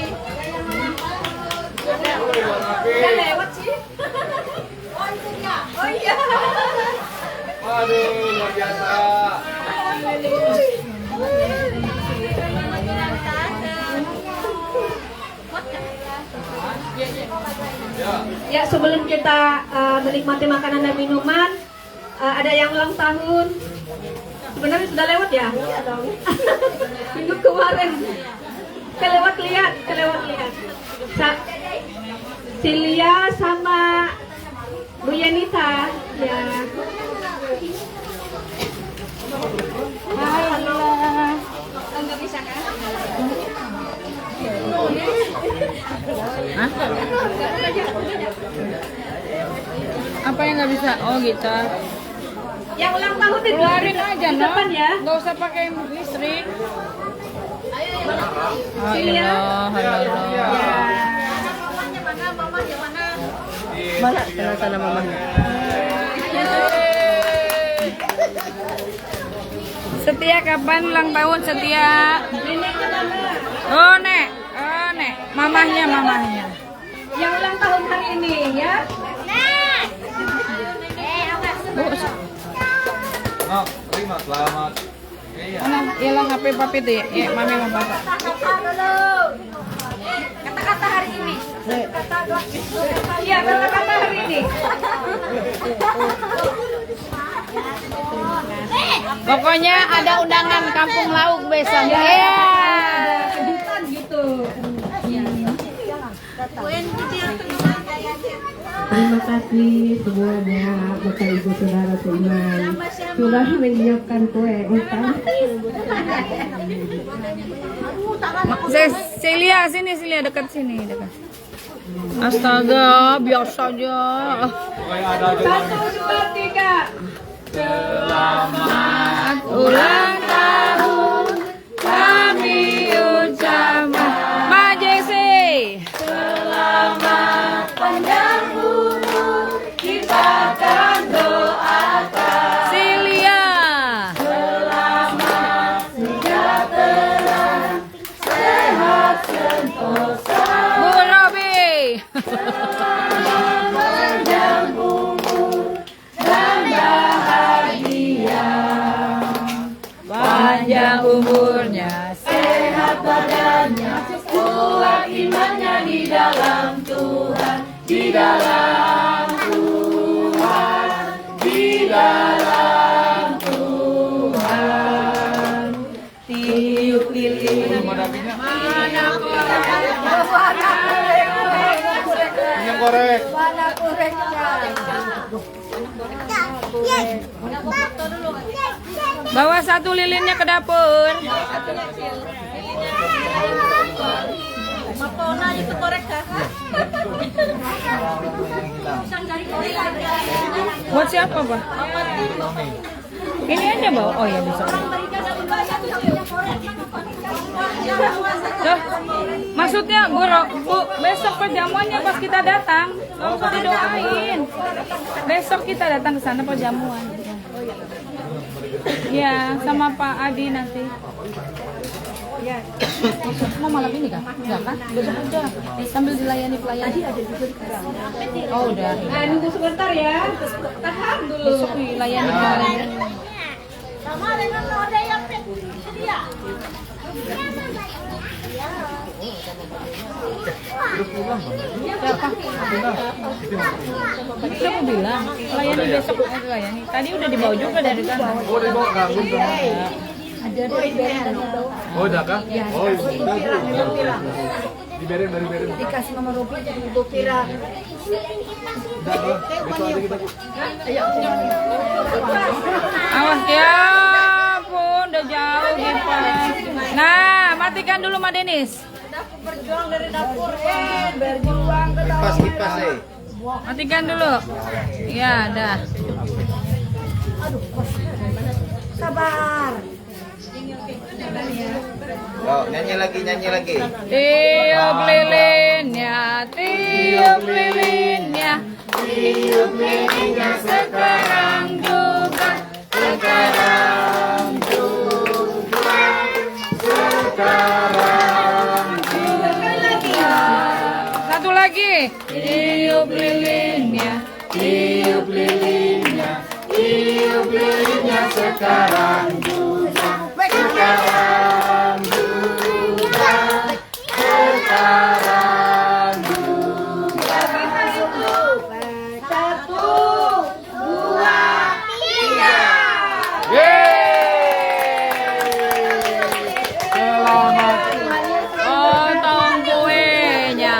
Udah lewat sih. Oh iya. Aduh, luar biasa. Ya, sebelum kita menikmati makanan dan minuman, ada yang ulang tahun. Sebenarnya sudah lewat ya? Iya dong. Minggu kemarin. Kelewat lihat. Silia sama Bu Yanita. Ya. Hai, halo. Enggak bisa kan? Apa yang nggak bisa? Oh gitar. Yang ulang tahun di Keluarin aja, di no. depan ya. Nggak usah pakai listrik. Oh, Silia. halo. Mana tanda mamanya? Setia kapan ulang tahun Setia? Oh nek, mamahnya. Yang ulang tahun hari ini ya. Oh, terima selamat. Iya. Iyalah HP papi tuh ya, mami sama papa. Kata-kata hari ini. Iya, kata-kata hari ini. Pokoknya ada undangan kampung lauk besok. Iya. Kejutan gitu. Terima kasih semuanya Bapak Ibu Saudara seiman sudah menyiapkan kue utang. Celia dekat sini. Astaga, biasa aja. 1, 2, 3. Selamat ulang tahun kami ucapkan. Ma Jesse. Selamat panjang umur kita akan doakan. Silia. Selamat sejahtera, sehat sentosa. Bu Robi. Selamat panjang umur dan bahagia. Panjang umurnya, sehat badannya, kuat imannya di dalam Tuhan, di dalam Tuhan, di dalam Tuhan. Tiup lilin, mana Minyak korek. Bawa satu lilinnya ke dapur. Buat siapa, Pak? Ini aja bawa. Oh ya bisa. Loh, maksudnya Bu, besok perjamuannya pas kita datang, nggak usah didoain. Besok kita datang ke sana perjamuan. Ya, sama Pak Adi nanti. Ya. Mau malam ini kah? Enggak kan? Besok aja. Sambil dilayani pelayan. Tadi ada juga di Kerang. Oh, udah. Nunggu sebentar ya. Tahan dulu. Besok dilayani pelayan. Sama dengan ada yang sedia. Itu aku bilang, layani besok layani. Tadi udah dibawa juga dari sana. Oh, dibawa kagum. Oh, udah kah? Oh, udah. Diberin. Dikasih mama Robi jadi untuk kira. Awas ya pun udah jauh gitu. Nah, matikan dulu Mak Denis. Berjuang dari dapur, berjuang ke dapur. Matikan dulu. Ya, dah. Sabar. Oh, nyanyi lagi. Tiup lilinnya, tiup lilinnya, tiup lilinnya sekarang juga, sekarang juga, sekarang juga. Satu lagi. Tiup lilinnya, tiup lilinnya, tiup lilinnya sekarang juga, sekarang juga, sekarang juga. Satu, dua, tiga. Selamat, Potong kuenya.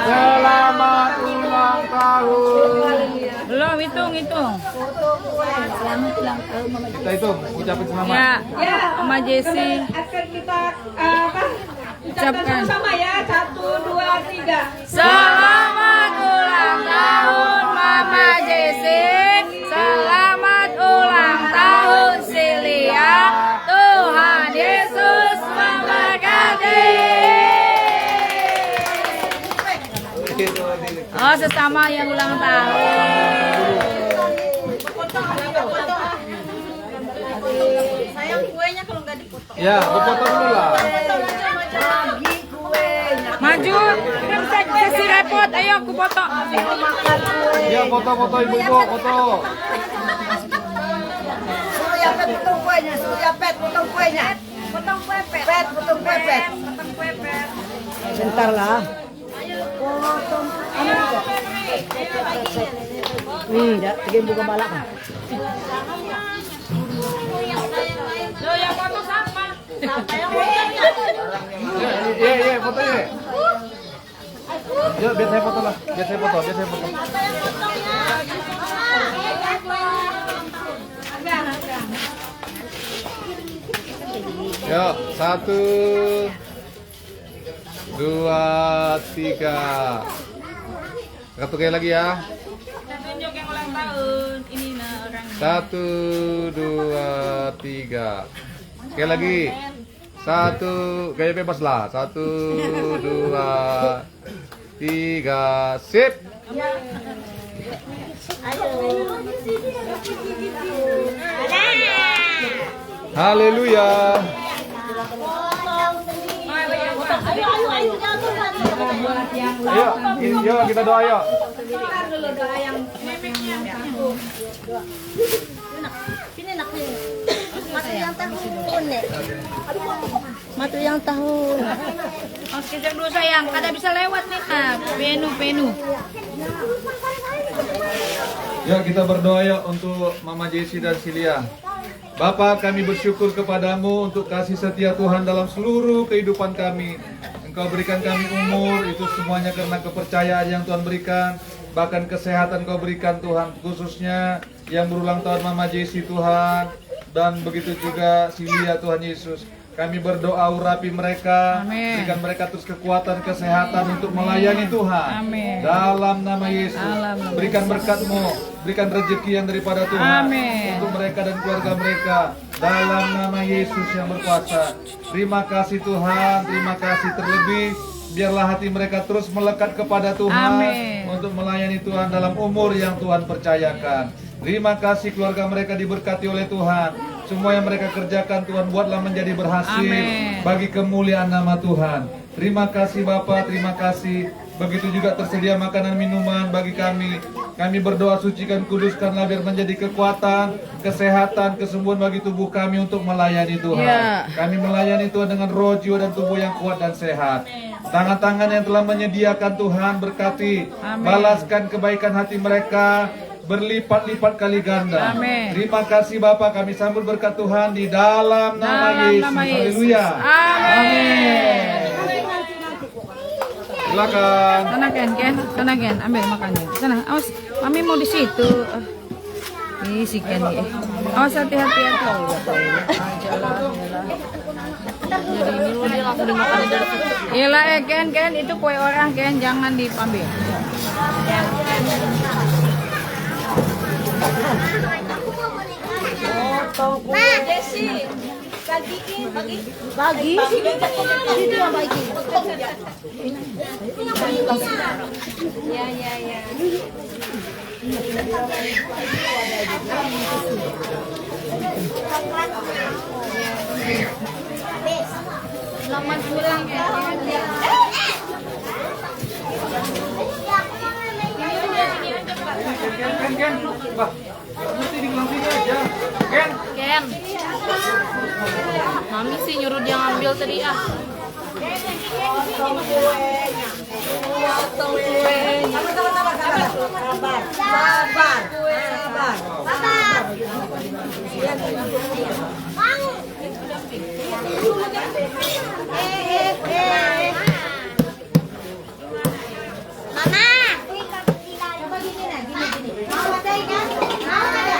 selamat ulang tahun. Belum hitung. Kita hitung, ucapin selamat. Ya, Mama Jesi. Akan kita Ucapkan. sama ya. 1, 2, 3. Selamat ulang tahun Mama Jesi. Selamat ulang tahun Silia. Tuhan Yesus memberkati. Oh, sesama yang ulang tahun. Sayang kuenya kalau nggak dipotong. Ya, berpotong dulu lah. Bagi kuenya. Maju, sesi repot. Ayo, aku foto. Makan kue. Ya, foto-foto ibu-ibu, foto. Suruh ya Pet potong kuenya. Suruh ya Pet potong kuenya. Potong kue Pet. Pet potong kue Pet. Potong kue Pet. Bentar lah. Potong. Ya, tinggal buka balak. Lo yang foto siapa? Iya, foto ya. Yuk, biar saya foto lah. Biar saya foto. Yuk, 1, 2, 3. Satu kali lagi ya. Tunjuk yang ulang tahun. Ini nah orangnya. 1, 2, 3. Sekali lagi. 1, gaya bebas lah. 1, 2, 3. Sip. Haleluya. Yuk kita doa yuk. Matu yang tahun nih. Matu yang tahun. Oke, cek dulu sayang. Kada bisa lewat nih. Ah, penu. Yuk kita berdoa yuk untuk Mama Jesi dan Silia. Bapa, kami bersyukur kepadamu untuk kasih setia Tuhan dalam seluruh kehidupan kami. Engkau berikan kami umur, itu semuanya karena kepercayaan yang Tuhan berikan. Bahkan kesehatan Kau berikan Tuhan, khususnya yang berulang tahun Mama Jesi Tuhan. Dan begitu juga Silia Tuhan Yesus. Kami berdoa urapi mereka, Amin. berikan mereka terus kekuatan, kesehatan untuk melayani Tuhan. Amin. Dalam nama Yesus, Dalam nama berikan berkat-Mu, berikan rezeki yang daripada Tuhan Amin. untuk mereka dan keluarga mereka. Dalam nama Yesus yang berkuasa. Terima kasih Tuhan, terima kasih terlebih. Biarlah hati mereka terus melekat kepada Tuhan Amin. untuk melayani Tuhan dalam umur yang Tuhan percayakan. Terima kasih keluarga mereka diberkati oleh Tuhan. Semua yang mereka kerjakan Tuhan buatlah menjadi berhasil. Amin. Bagi kemuliaan nama Tuhan. Terima kasih Bapa, terima kasih. Begitu juga tersedia makanan minuman bagi kami. Kami berdoa sucikan, kuduskanlah biar menjadi kekuatan, kesehatan, kesembuhan bagi tubuh kami untuk melayani Tuhan. Ya. Kami melayani Tuhan dengan roh, jiwa, dan tubuh yang kuat dan sehat. Tangan-tangan yang telah menyediakan Tuhan berkati. Amin. Balaskan kebaikan hati mereka. berlipat-lipat kali ganda. Amin. Terima kasih Bapak, kami sambut berkat Tuhan di dalam nama Dalam Yesus. nama Yesus. Haleluya. Amin. Silakan. Sana Ken, ambil makannya. Sana, awas, Mami mau di situ. Ih, si Ken nih. Awas hati-hati ya. Iyalah Ken, itu kue orang Ken, jangan diambil. Desi, bagi. Ya. Selamat pulang ya. Ken. Bah, mesti dibilang sini aja. Ken. Mami sih nyuruh dia ngambil tadi ah. Potong kuenya. Sabar. Mama. Coba gini. Mau ada kan? Mau ada.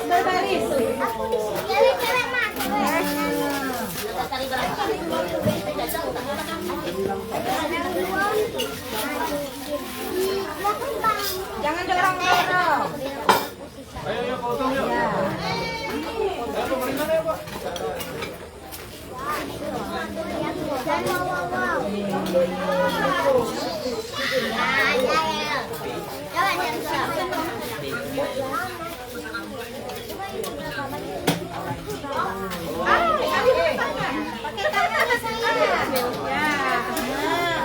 Berbaris. Jangan dorong. Ayo potong yuk. Ayo pemerintah ya, Pak. Pakai tangan saya.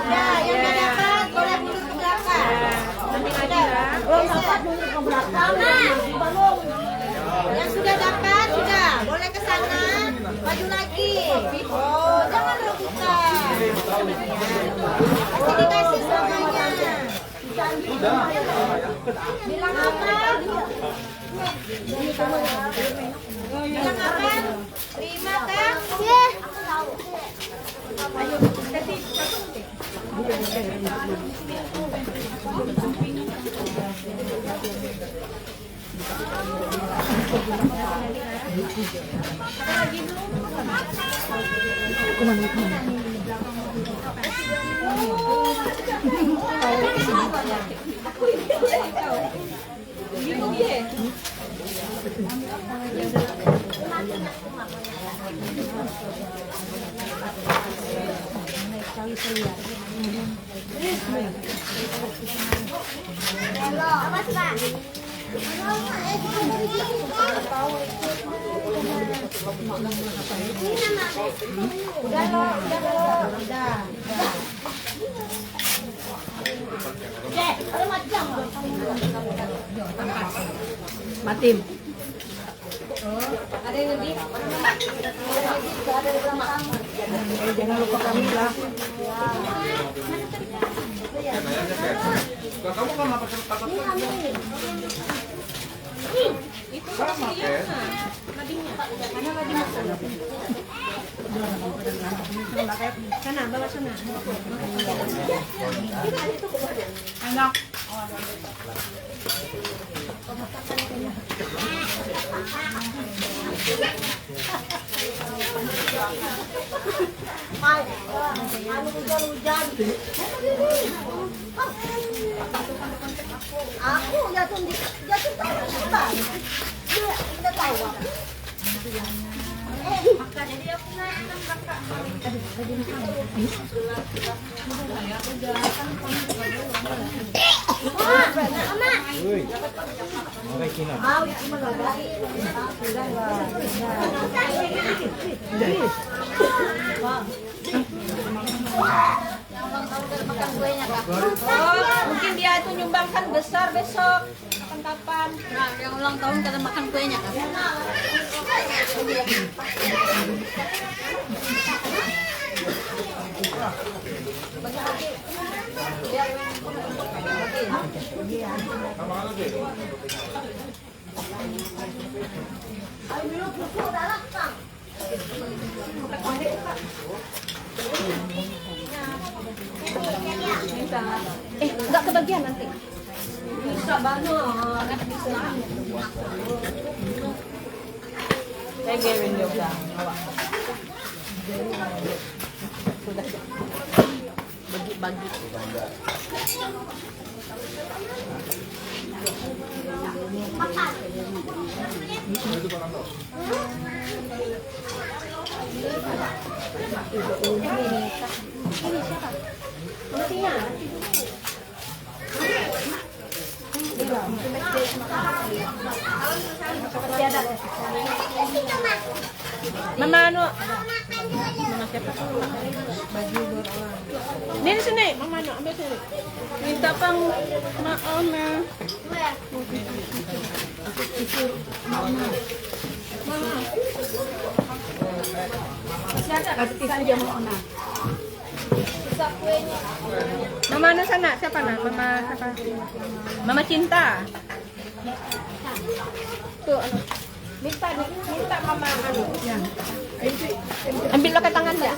Ya, yang udah dapat boleh mundur ke belakang. Belum dapat mundur ke belakang. Belum. Yang sudah dapat sudah boleh ke sana. Maju lagi. Oh, jangan rebutan. Pasti dikasih semuanya. Bilang apa? Bilang apa? Terima kan? Iya. Ayo, Matim. Ada yang lebih? Ada di belakang. Jangan lupa kami lah. Kamu kan apa kata Itu sama Ken. Sana, bawa sana. Enak. Hujan. Aku jatuh tanah. Udah tahu. Jadi aku naik kakak. Mungkin dia itu nyumbangkan besar besok. Kapan-kapan. Nah, yang ulang tahun kada makan kuenya kan. Enggak kebagian nanti. Bisa banget. Saya gawin juga. Sudah. Bagi-bagi. Ini siapa? Mestinya. Mama anu. Mama siapa? Baju buat orang. Ini sini, Mama anu ambil sini. Minta pang maaf na. Mama anu sana, siapa nak? Mama siapa? Mama Cinta. Tuh anu. Minta mama anu. Ya. Ambil pakai tangan ya.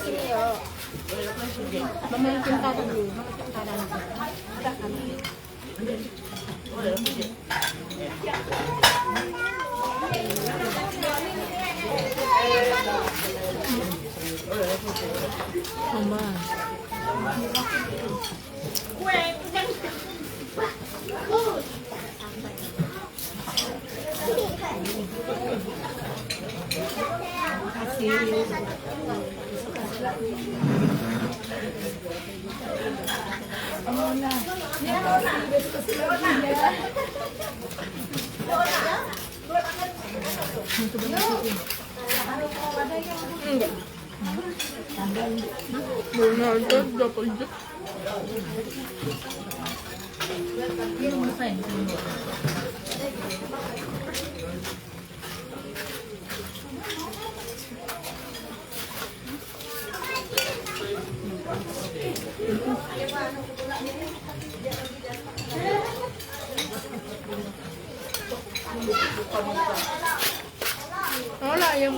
Mama Cinta dulu. Mama. Hola, yang